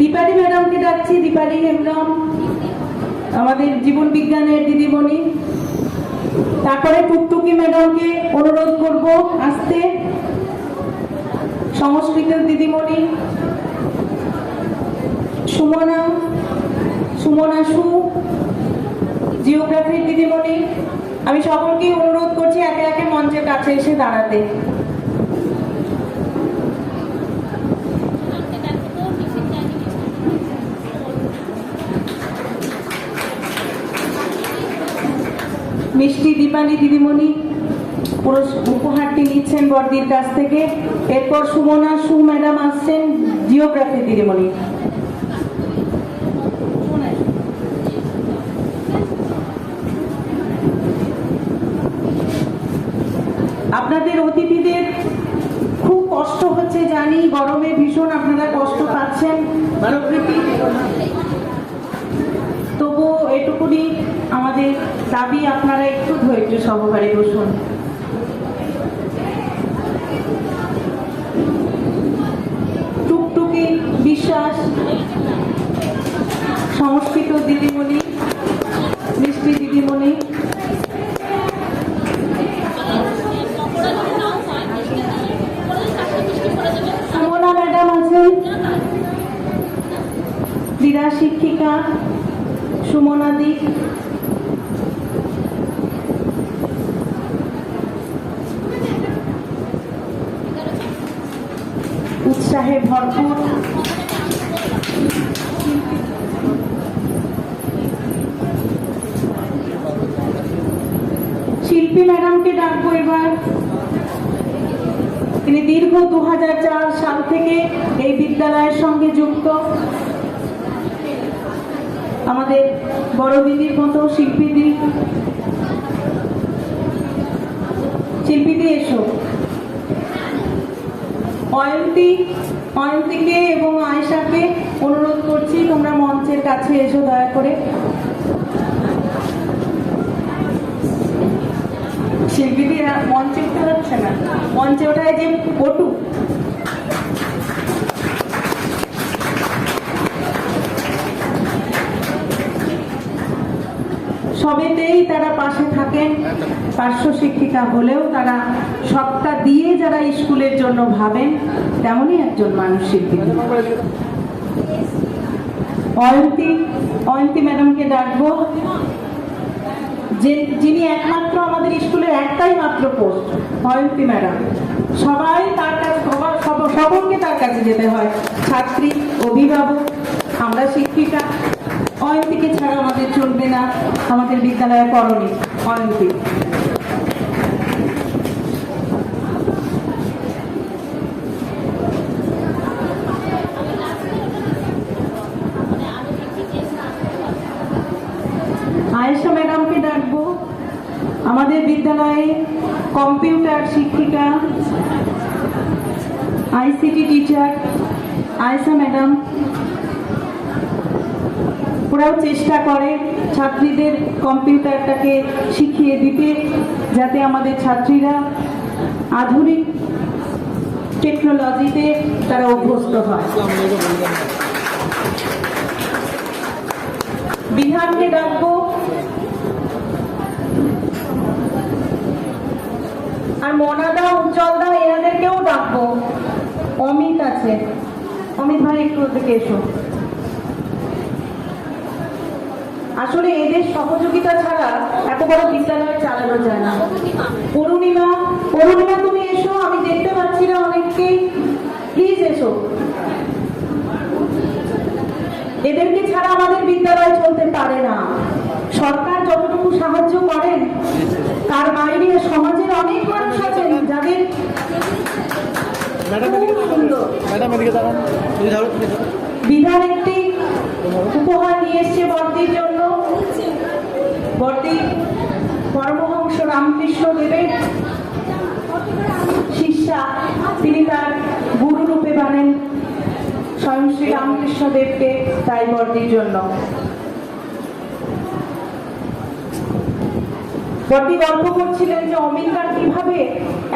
দীপালি ম্যাডামকে ডাকছি। দীপালি ম্যাডাম আমাদের জীবন বিজ্ঞানের দিদিমণি। তারপরে টুকটুকি ম্যাডামকে অনুরোধ করব আসতে। সংস্কৃতের দিদিমণি সুমনা সু, জিওগ্রাফির দিদিমণি। আমি সকলকে অনুরোধ করছি একে একে মঞ্চের কাছে এসে দাঁড়াতে। মিষ্টি দীপালি দিদিমণি পুরো উপহারটি নিচ্ছেন বড়দির কাছ থেকে। এরপর সুমনা সু ম্যাডাম আসছেন, জিওগ্রাফি দিদিমণি। আপনাদের অতিথিদের খুব কষ্ট হচ্ছে জানি, গরমে ভীষণ আপনারা কষ্ট পাচ্ছেন। তবু এটুকুনি আমাদের দাবি, আপনারা একটু ধৈর্য সহকারে বসুন। টুকটুকি বিশ্বাস, সংস্কৃত দিদিমণি, মিষ্টি দিদিমণি। সুমনা ম্যাডাম আছেন, ক্রীড়া শিক্ষিকা সুমনা দি। উৎসাহে ভরপুর শিল্পী ম্যাডামকে ডাকবো এবার। তিনি দীর্ঘ 2004 সাল থেকে এই বিদ্যালয়ের সঙ্গে যুক্ত। আমাদের বড় দিদির মতো শিল্পীদি এসো। অয়ন্তীকে এবং আয়েশাকে অনুরোধ করছি তোমরা মঞ্চের কাছে এসো দয়া করে। শিল্পীদি মঞ্চে উঠতে হচ্ছে না, মঞ্চে ওঠায় যে পটু। সবেতেই তারা পাশে থাকেন, পার্শ্ব শিক্ষিকা হলেও তারা সবটা দিয়ে যারা স্কুলের জন্য ভাবেন তেমনই একজন মানুষ শিল্পী। অয়ন্তী ম্যাডামকে ডাকবো, যিনি একমাত্র আমাদের স্কুলের একটাই মাত্র পোস্ট, অয়ন্তী ম্যাডাম। সবাই তার কাছে, সকলকে তার কাছে যেতে হয়, ছাত্রী, অভিভাবক, আমরা শিক্ষিকা। অয়ন্তীকে ছাড়া আমাদের চলবে না, আমাদের বিদ্যালয়ের করণী অয়ন্তী। আয়েশা ম্যাডামকে ডাকবো, আমাদের বিদ্যালয়ে কম্পিউটার শিক্ষিকা, আইসিটি টিচার। আয়েশা ম্যাডাম ওরাও চেষ্টা করে ছাত্রীদের কম্পিউটারটাকে শিখিয়ে দিতে, যাতে আমাদের ছাত্রীরা আধুনিক টেকনোলজিতে তারা অভ্যস্ত হয়। বিহানকে ডাকবো, আর মনাদা, উজ্জ্বলদা এনাদেরকেও ডাকবো। অমিত আছে, অমিত ভাই একটু ওদিকে এসো। আসলে এদের সহযোগিতা ছাড়া এত বড় বিদ্যালয় চালানো যায় না। অরুণিমা তুমি এসো, আমি দেখতে পাচ্ছি না অনেককে, প্লিজ এসো। এদেরকে ছাড়া আমাদের বিদ্যালয় চলতে পারে না। সরকার যতটুকু সাহায্য করেন তার বাইরে সমাজের অনেক মানুষ আছেন যাদের বিধান একটি উপহার নিয়ে এসছে বর্দির জন্য। বর্দি পরমহংস রামকৃষ্ণ দেবের শিষ্যা, তিনি তার গুরু রূপে মানেন স্বয়ং শ্রী রামকৃষ্ণ দেবকে, তাই বর্দির জন্য। বর্দি গল্প করছিলেন যে অমিতদার কিভাবে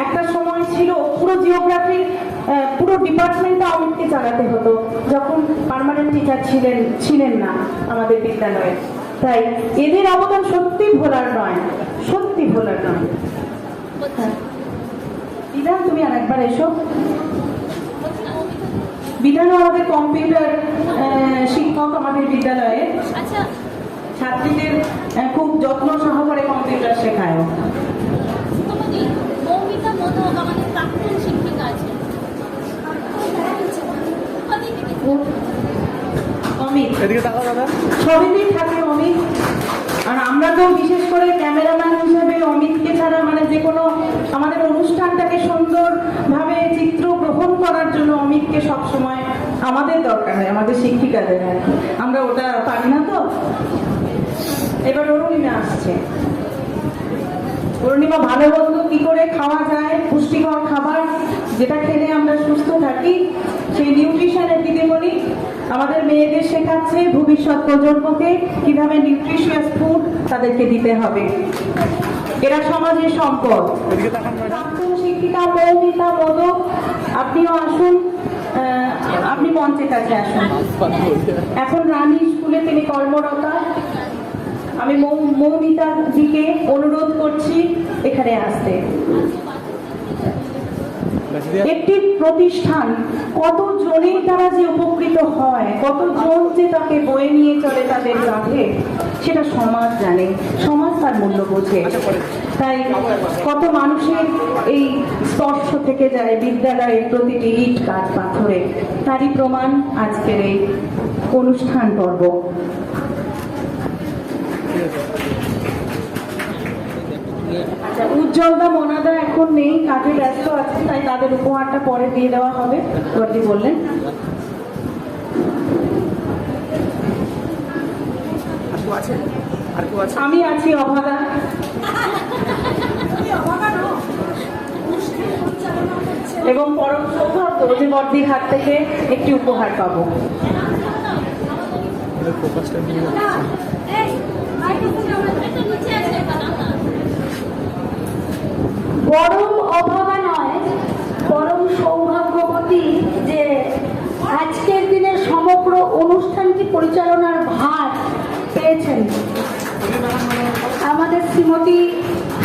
একটা সময় ছিল পুরো জিওগ্রাফির পুরো ডিপার্টমেন্টটা অমিতকে চালাতে হতো, যখন পার্মানেন্ট টিচার ছিলেন না আমাদের বিদ্যালয়ে। তাই এদের অবদান সত্যি ভোলার নয়, সত্যি ভোলার নয়। বিধান তুমি আর একবার এসো। বিধানও আমাদের কম্পিউটার শিক্ষক আমাদের বিদ্যালয়ে, ছাত্রীদের খুব যত্ন সহকারে কম্পিউটার শেখায়। অমিত সবেতেই থাকে অমিত। আর আমরা তো বিশেষ করে ক্যামেরাম্যান হিসেবে অমিতকে ছাড়া মানে যে কোনো আমাদের অনুষ্ঠানটাকে সুন্দরভাবে চিত্র গ্রহণ করার জন্য অমিতকে সবসময় আমাদের দরকার হয়, আমাদের শিক্ষিকাদের। আমরা ওটা পারি না তো। এবার অরুণিমা আসছে। অরুণিমা ভালো বলতো কি করে খাওয়া যায় পুষ্টিকর খাবার, যেটা খেলে আমরা সুস্থ থাকি, সেই নিউট্রিশনের দিকে বলি। আমাদের মেয়েদের শেখাচ্ছে ভবিষ্যৎ প্রজন্মকে কিভাবে নিউট্রিশিয়াস ফুড তাদেরকে দিতে হবে। এরা সমাজের সম্পদ। প্রাক্তন শিক্ষিকা মৌমিতা মোদক, আপনিও আসুন, আপনি মঞ্চের কাছে আসুন। এখন রানী স্কুলে তিনি কর্মরতা। আমি মৌমিতা জিকে অনুরোধ করছি এখানে আসতে। একটি প্রতিষ্ঠান কতজনেই তারা যে উপকৃত হয়, কতজন যে তাকে বয়ে নিয়ে চলে তাদের কাঁধে, সেটা সমাজ জানে, সমাজ তার মূল্য বোঝে। তাই কত মানুষের এই স্পর্শ থেকে যায় বিদ্যালয়ের প্রতিটি ইট কাঠ পাথরে, তারই প্রমাণ আজকের এই অনুষ্ঠান পর্ব। আচ্ছা, উজ্জ্বলদা মনাদা এখন নেই, কাজে ব্যস্ত আছে, তাই তাদের উপহারটা পরে দিয়ে দেওয়া হবে। বর্দি বললেন আমি আছি অভাগা। এবং পরম সৌভাগ্য যে বর্দির হাত থেকে একটি উপহার পাবো। পরম অভাগা নয়, পরম সৌভাগ্যবতী যে আজকের দিনের সমগ্র অনুষ্ঠানটি পরিচালনার ভার পেয়েছেন আমাদের শ্রীমতী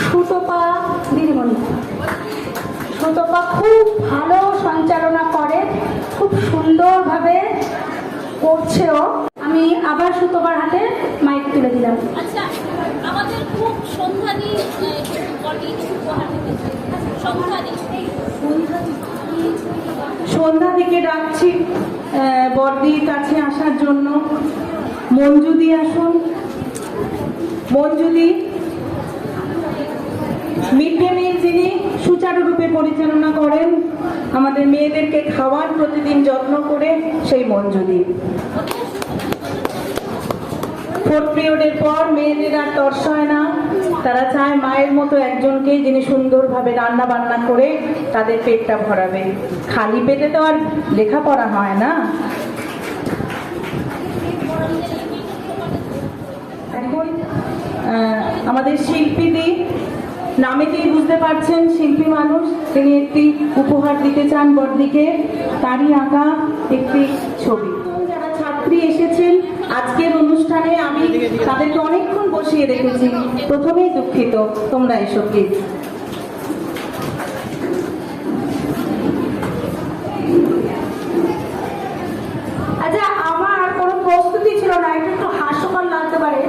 সুতপা দিদিমণি। সুতপা খুব ভালো সঞ্চালনা করে, খুব সুন্দরভাবে করছেও। আমি আবার সুতপার হাতে মাইক তুলে দিলাম। আচ্ছা, আমাদের খুব সন্ধ্যাদি উপহার দিতে সন্ধ্যা থেকে ডাকছি বর্দির কাছে আসার জন্য। মঞ্জুদি আসুন। মঞ্জুদি মিড ডে মিল যিনি সুচারুরূপে পরিচালনা করেন, আমাদের মেয়েদেরকে খাওয়ার প্রতিদিন যত্ন করে, সেই মঞ্জুদি। ফোর্থ পিরিয়ডের পর মেয়েদের আর তর্স হয় না, তারা চায় মায়ের মতো একজনকে যিনি সুন্দরভাবে রান্না বান্না করে তাদের পেটটা ভরাবে। খালি পেটে তো আর লেখাপড়া হয় না। এখন আমাদের শিল্পীদি, নামেতেই বুঝতে পারছেন শিল্পী মানুষ, তিনি একটি উপহার দিতে চান বর্দিকে, তারই আঁকা একটি ছবি। যারা ছাত্রী এসেছেন আজকের অনুষ্ঠানে, আমি তাদেরকে অনেকক্ষণ বসিয়ে রেখেছি, প্রথমেই দুঃখিত, তোমরা এসো প্লিজ। আচ্ছা, আমার কোনো প্রস্তুতি ছিল না, এটা একটু হাস্যকর লাগতে পারে।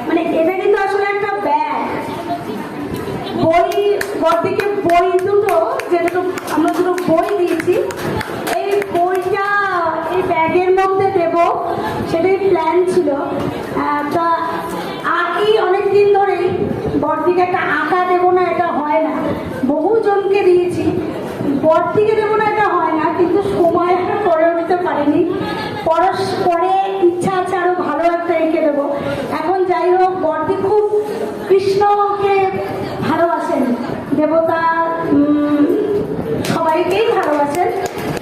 মানে এটা কিন্তু আসলে একটা ব্যাগ, বই বর্দিকে বই দুটো, যে দুটো আমরা দুটো বই দিয়েছি, এই বইটা এই ব্যাগের মধ্যে দেব, সেটাই প্ল্যান ছিল। তা আঁকি অনেকদিন ধরেই, বর্দিকে একটা আঁকা দেবো না এটা হয় না, বহুজনকে দিয়েছি, বর্দিকে দেবো না এটা হয় না, কিন্তু সময় একটা করে উঠতে পারিনি। পরে ইচ্ছা আছে আরো ভালো একটা এঁকে দেবো। এখন যাই হোক, বর্দি খুব কৃষ্ণকে ভালোবাসেন, দেবতা সবাইকেই ভালোবাসেন,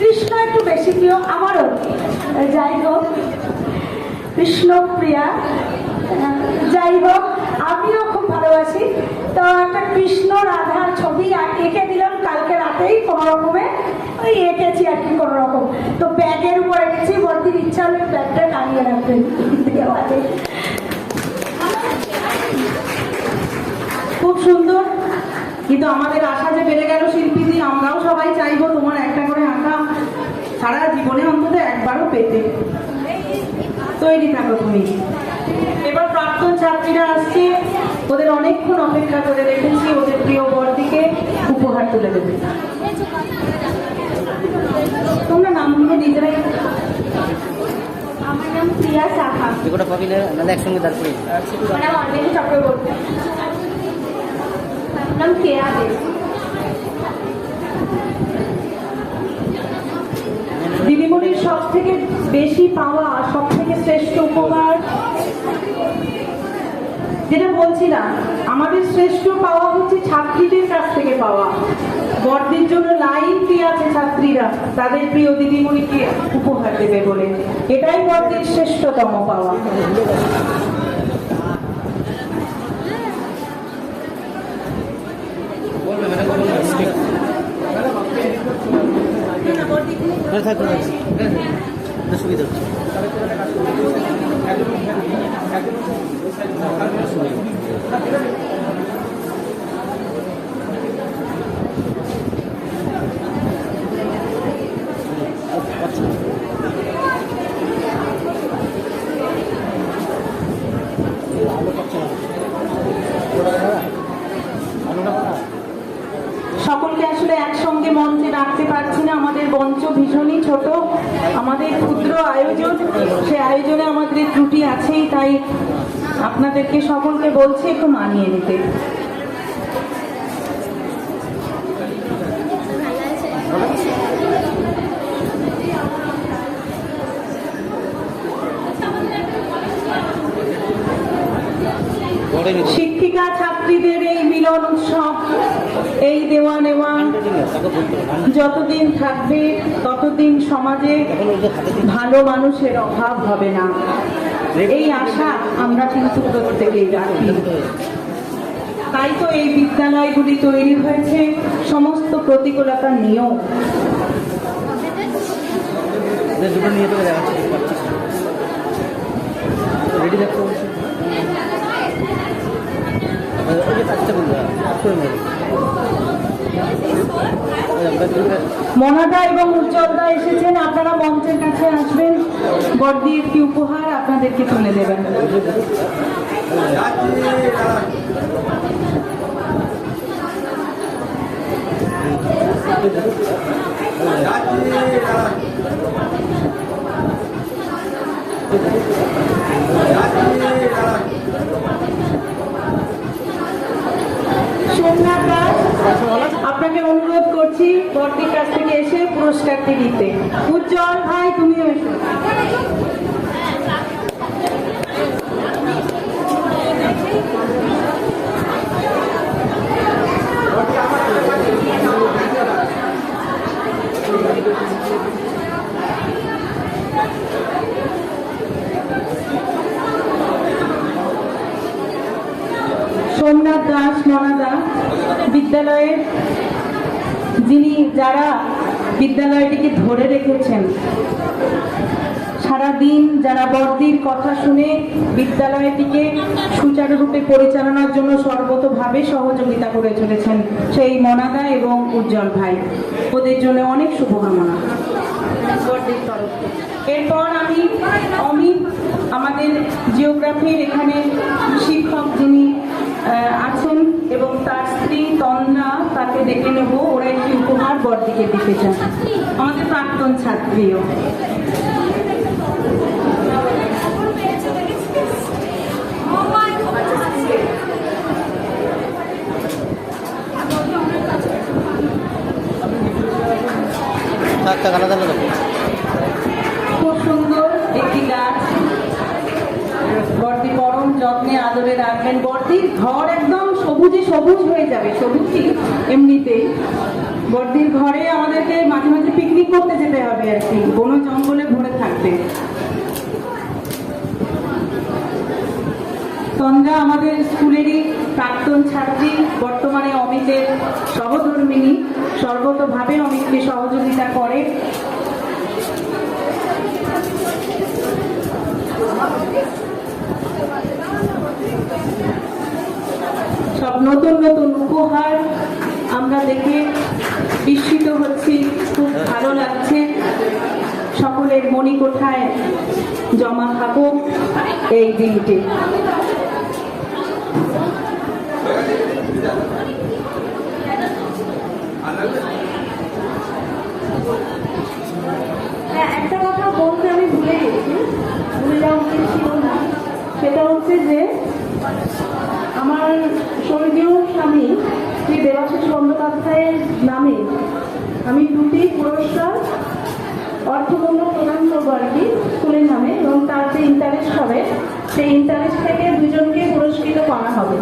কৃষ্ণ একটু বেশি প্রিয়, আমারও। যাই হোক, কৃষ্ণ প্রিয়া, যাই হোক আমিও খুব ভালোবাসি। তো একটা কৃষ্ণ রাধার ছবি এঁকে দিলাম কালকে রাতেই, কোনো রকমে ওই এঁকেছি আর কি কোনো রকম। তো ব্যাগের উপর এঁকেছি, বর্দির ইচ্ছা হলে ব্যাগটা টানিয়ে রাখবেন দেওয়ালে। খুব সুন্দর, কিন্তু আমাদের আশা যে বেড়ে গেল শিল্পীদি, আমরাও সবাই চাইবো তোমার একটা করে আঁকা সারা জীবনে অন্তত একবারও পেতে। তৈরি থাকো তুমি। এবার প্রাক্তন ছাত্রীরা আসছে, ওদের অনেকক্ষণ অপেক্ষা করে রেখেছি, ওদের প্রিয় বর্দিকে উপহার তুলে দেবে। তোমরা নামগুলো নিজেরাই। আমার নাম প্রিয়া সাহা। একসঙ্গে তারপরে ম্যাডাম অরবিন্দ চক্রবর্তী। নাম কেয়া দে। দিদিমণির সব থেকে বেশি পাওয়া, সব থেকে শ্রেষ্ঠ উপহার, যেটা বলছিলাম, আমাদের শ্রেষ্ঠ পাওয়া হচ্ছে ছাত্রীদের কাছ থেকে পাওয়া। বর্দির জন্য লাইন দিয়ে আছে ছাত্রীরা, তাদের প্রিয় দিদিমণিকে উপহার দেবে বলে, এটাই বর্দির শ্রেষ্ঠতম পাওয়া। সুবিধা সকলকে আসলে একসঙ্গে মঞ্চে রাখতে পারছি না, আমাদের মঞ্চ ভীষণই ছোট, আমাদের ক্ষুদ্র আয়োজন, সে আয়োজনে আমাদের ত্রুটি আছেই, তাই আপনাদেরকে সকলকে বলছি একটু মানিয়ে নিতে। শিক্ষিকা ছাত্রীদের এই মিলন উৎসব, এই দেওয়া নেওয়া যতদিন থাকবে ততদিন সমাজে ভালো মানুষের অভাব হবে না, এই আশা আমরা কিন্তু প্রত্যেকেই রাখি। তাই তো এই বিদ্যালয়গুলি তৈরি হয়েছে সমস্ত প্রতিকূলতা নিয়েও। মনাদা এবং উজ্জ্বলদা এসেছেন, আপনারা মঞ্চের কাছে আসবেন, বড়দি একটি উপহার আপনাদেরকে তুলে দেবেন। সোমনাথ দাস, আপনাকে অনুরোধ করছি বড়দির কাছ থেকে এসে পুরস্কারটি দিতে। উজ্জ্বল ভাই, তুমিও এসো। সোমনাথ দাস মনাদা বিদ্যালয়ের যারা বিদ্যালয়টিকে ধরে রেখেছেন, সারাদিন যারা বড়দির কথা শুনে বিদ্যালয়টিকে সুচারুরূপে পরিচালনার জন্য সর্বতোভাবে সহযোগিতা করে চলেছেন, সেই মনাদা এবং উজ্জ্বল ভাই, ওদের জন্য অনেক শুভকামনা বড়দির তরফ। এরপর আমি অমিত, আমাদের জিওগ্রাফির এখানে শিক্ষক যিনি আছেন, এবং তার স্ত্রী তন্দ্রা, তাকে ডেকে নেব, ওরা একটি উপহার বড়দিকে দিতে চান, আমাদের প্রাক্তন ছাত্রীও। খুব সুন্দর একটি গাছ, বড়দি পরম যত্নে আদরে রাখবেন। বড়দির ঘর একদম সবুজে সবুজ হয়ে যাবে, সবুজই এমনিতেই। বড়দির ঘরে আমাদেরকে মাঝে মাঝে পিকনিক করতে যেতে হবে আর কি, বন জঙ্গলে ভরে থাকবে। তন্দ্রা আমাদের স্কুলেরই প্রাক্তন ছাত্রী, বর্তমানে অমিতের সহধর্মিনী, সর্বতোভাবে অমিতকে সহযোগিতা করে। সব নতুন নতুন উপহার আমরা দেখে বিস্মিত হচ্ছি, খুব ভালো লাগছে। সকলের মণিকোঠায় জমা থাকুক এই দিনটি। হ্যাঁ, একটা কথা বলতে আমি ভুলে গেছি, ভুলে যাওয়া উচিত ছিল না। সেটা হচ্ছে যে আমার স্বর্গীয় স্বামী শ্রী দেবাশিস বন্দ্যোপাধ্যায়ের নামে আমি 2টি পুরস্কার অর্থমূল্য প্রদান করবো আর কি স্কুলের নামে, এবং তার যে ইন্টারেস্ট হবে সেই ইন্টারেস্ট থেকে দুজনকে পুরস্কৃত করা হবে।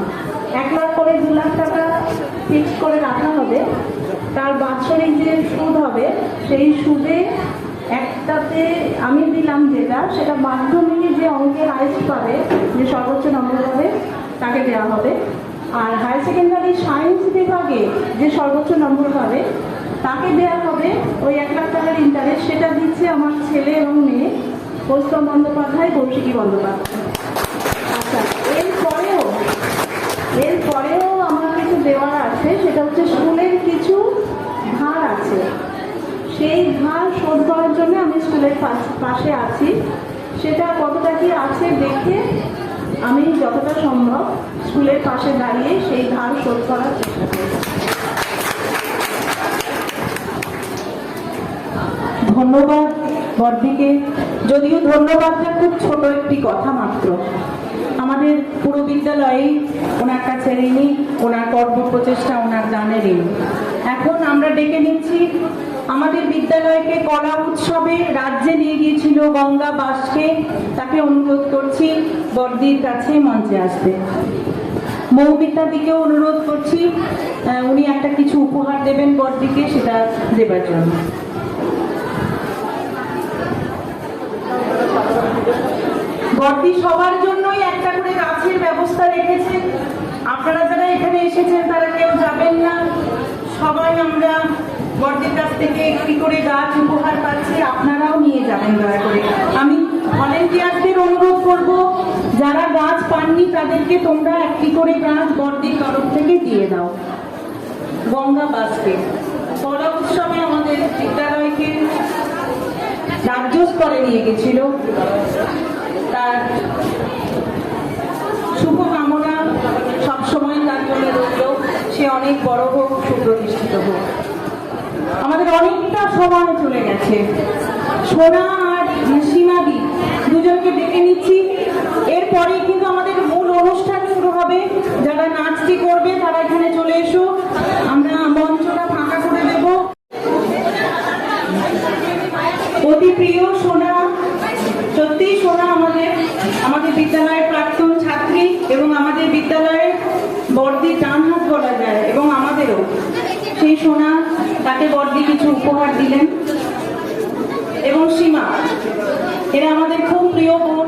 1 লাখ করে 2 লাখ টাকা ফিক্স করে রাখা হবে। তার বাৎসরিক যে সুদ হবে সেই সুদে একটাতে আমি দিলাম যেটা, সেটা মাধ্যমিকে যে অঙ্কের হাইস্ট পাবে, যে সর্বোচ্চ নম্বর পাবে তাকে দেওয়া হবে। আর হায়ার সেকেন্ডারি সায়েন্স বিভাগে যে সর্বোচ্চ নম্বর পাবে তাকে দেওয়া হবে ওই 1 লাখ টাকার ইন্টারেস্ট। সেটা দিচ্ছে আমার ছেলে এবং মেয়ে, কৌস্তব বন্দ্যোপাধ্যায়, কৌশিকী বন্দ্যোপাধ্যায়। আচ্ছা, এরপরেও আমার কিছু দেওয়ার আছে, সেটা হচ্ছে স্কুলের কিছু ধার আছে, সেই ধার শোধ করার জন্য আমি স্কুলের পাশে আছি। সেটা কতটা কি আছে দেখে আমি যতটা সম্ভব স্কুলের পাশে দাঁড়িয়ে সেই ধার শোধ করার চেষ্টা করব। ধন্যবাদ বর্দিকে, যদিও ধন্যবাদটা খুব ছোট একটি কথা মাত্র। আমাদের পুরো বিদ্যালয়ে ওনার কাছে ঋণী, ওনার কর্ম প্রচেষ্টা, ওনার গানের ঋণী। এখন আমরা ডেকে নিচ্ছি আমাদের বিদ্যালয়কে কলা উৎসবে রাজ্যে নিয়ে গিয়েছিল গঙ্গা বাসকে, তাকে অনুরোধ করছি বর্দির কাছে মঞ্চে আসবে। মৌমিতা দিকেও অনুরোধ করছি, উনি একটা কিছু উপহার দেবেন বর্দিকে, সেটা দেবার জন্য। বর্দি সবার জন্যই একটা করে গাছের ব্যবস্থা রেখেছেন। আপনারা যারা এখানে এসেছেন তারা কেউ যাবেন না, সবাই আমরা বর্দির কাছ থেকে একটি করে গাছ উপহার পাচ্ছি, আপনারাও নিয়ে যাবেন দয়া করে। আমি ভলেন্টিয়ারদের অনুরোধ করব, যারা গাছ পাননি তাদেরকে তোমরা একটি করে গাছ বর্দির তরফ থেকে দিয়ে দাও। গঙ্গা বাসকে কলা উৎসবে আমাদের বিদ্যালয়কে রাজ্য স্তরে নিয়ে গেছিল, তার শুভকামনা সবসময় তার জন্য রইল। সে অনেক বড় হোক, সুপ্রতিষ্ঠিত হোক। আমাদের অনেকটা সময় চলে গেছে। সোনা আর সীমাদি দুজনকে ডেকে নিচ্ছি, এরপরে কিন্তু আমাদের মূল অনুষ্ঠান শুরু হবে। যারা নাচটি করবে তারা এখানে চলে এসো, আমরা মঞ্চটা ফাঁকা করে দেব। অতি প্রিয় সোনা, সত্যিই সোনা আমাদের বিদ্যালয়ের প্রাক্তন ছাত্রী এবং আমাদের বিদ্যালয়ের বর্দি ডান হাত বলা যায়, এবং আমাদেরও সেই সোনা, তাকে বর্দি কিছু উপহার দিলেন। এবং সীমা, এরা আমাদের খুব প্রিয় বোন,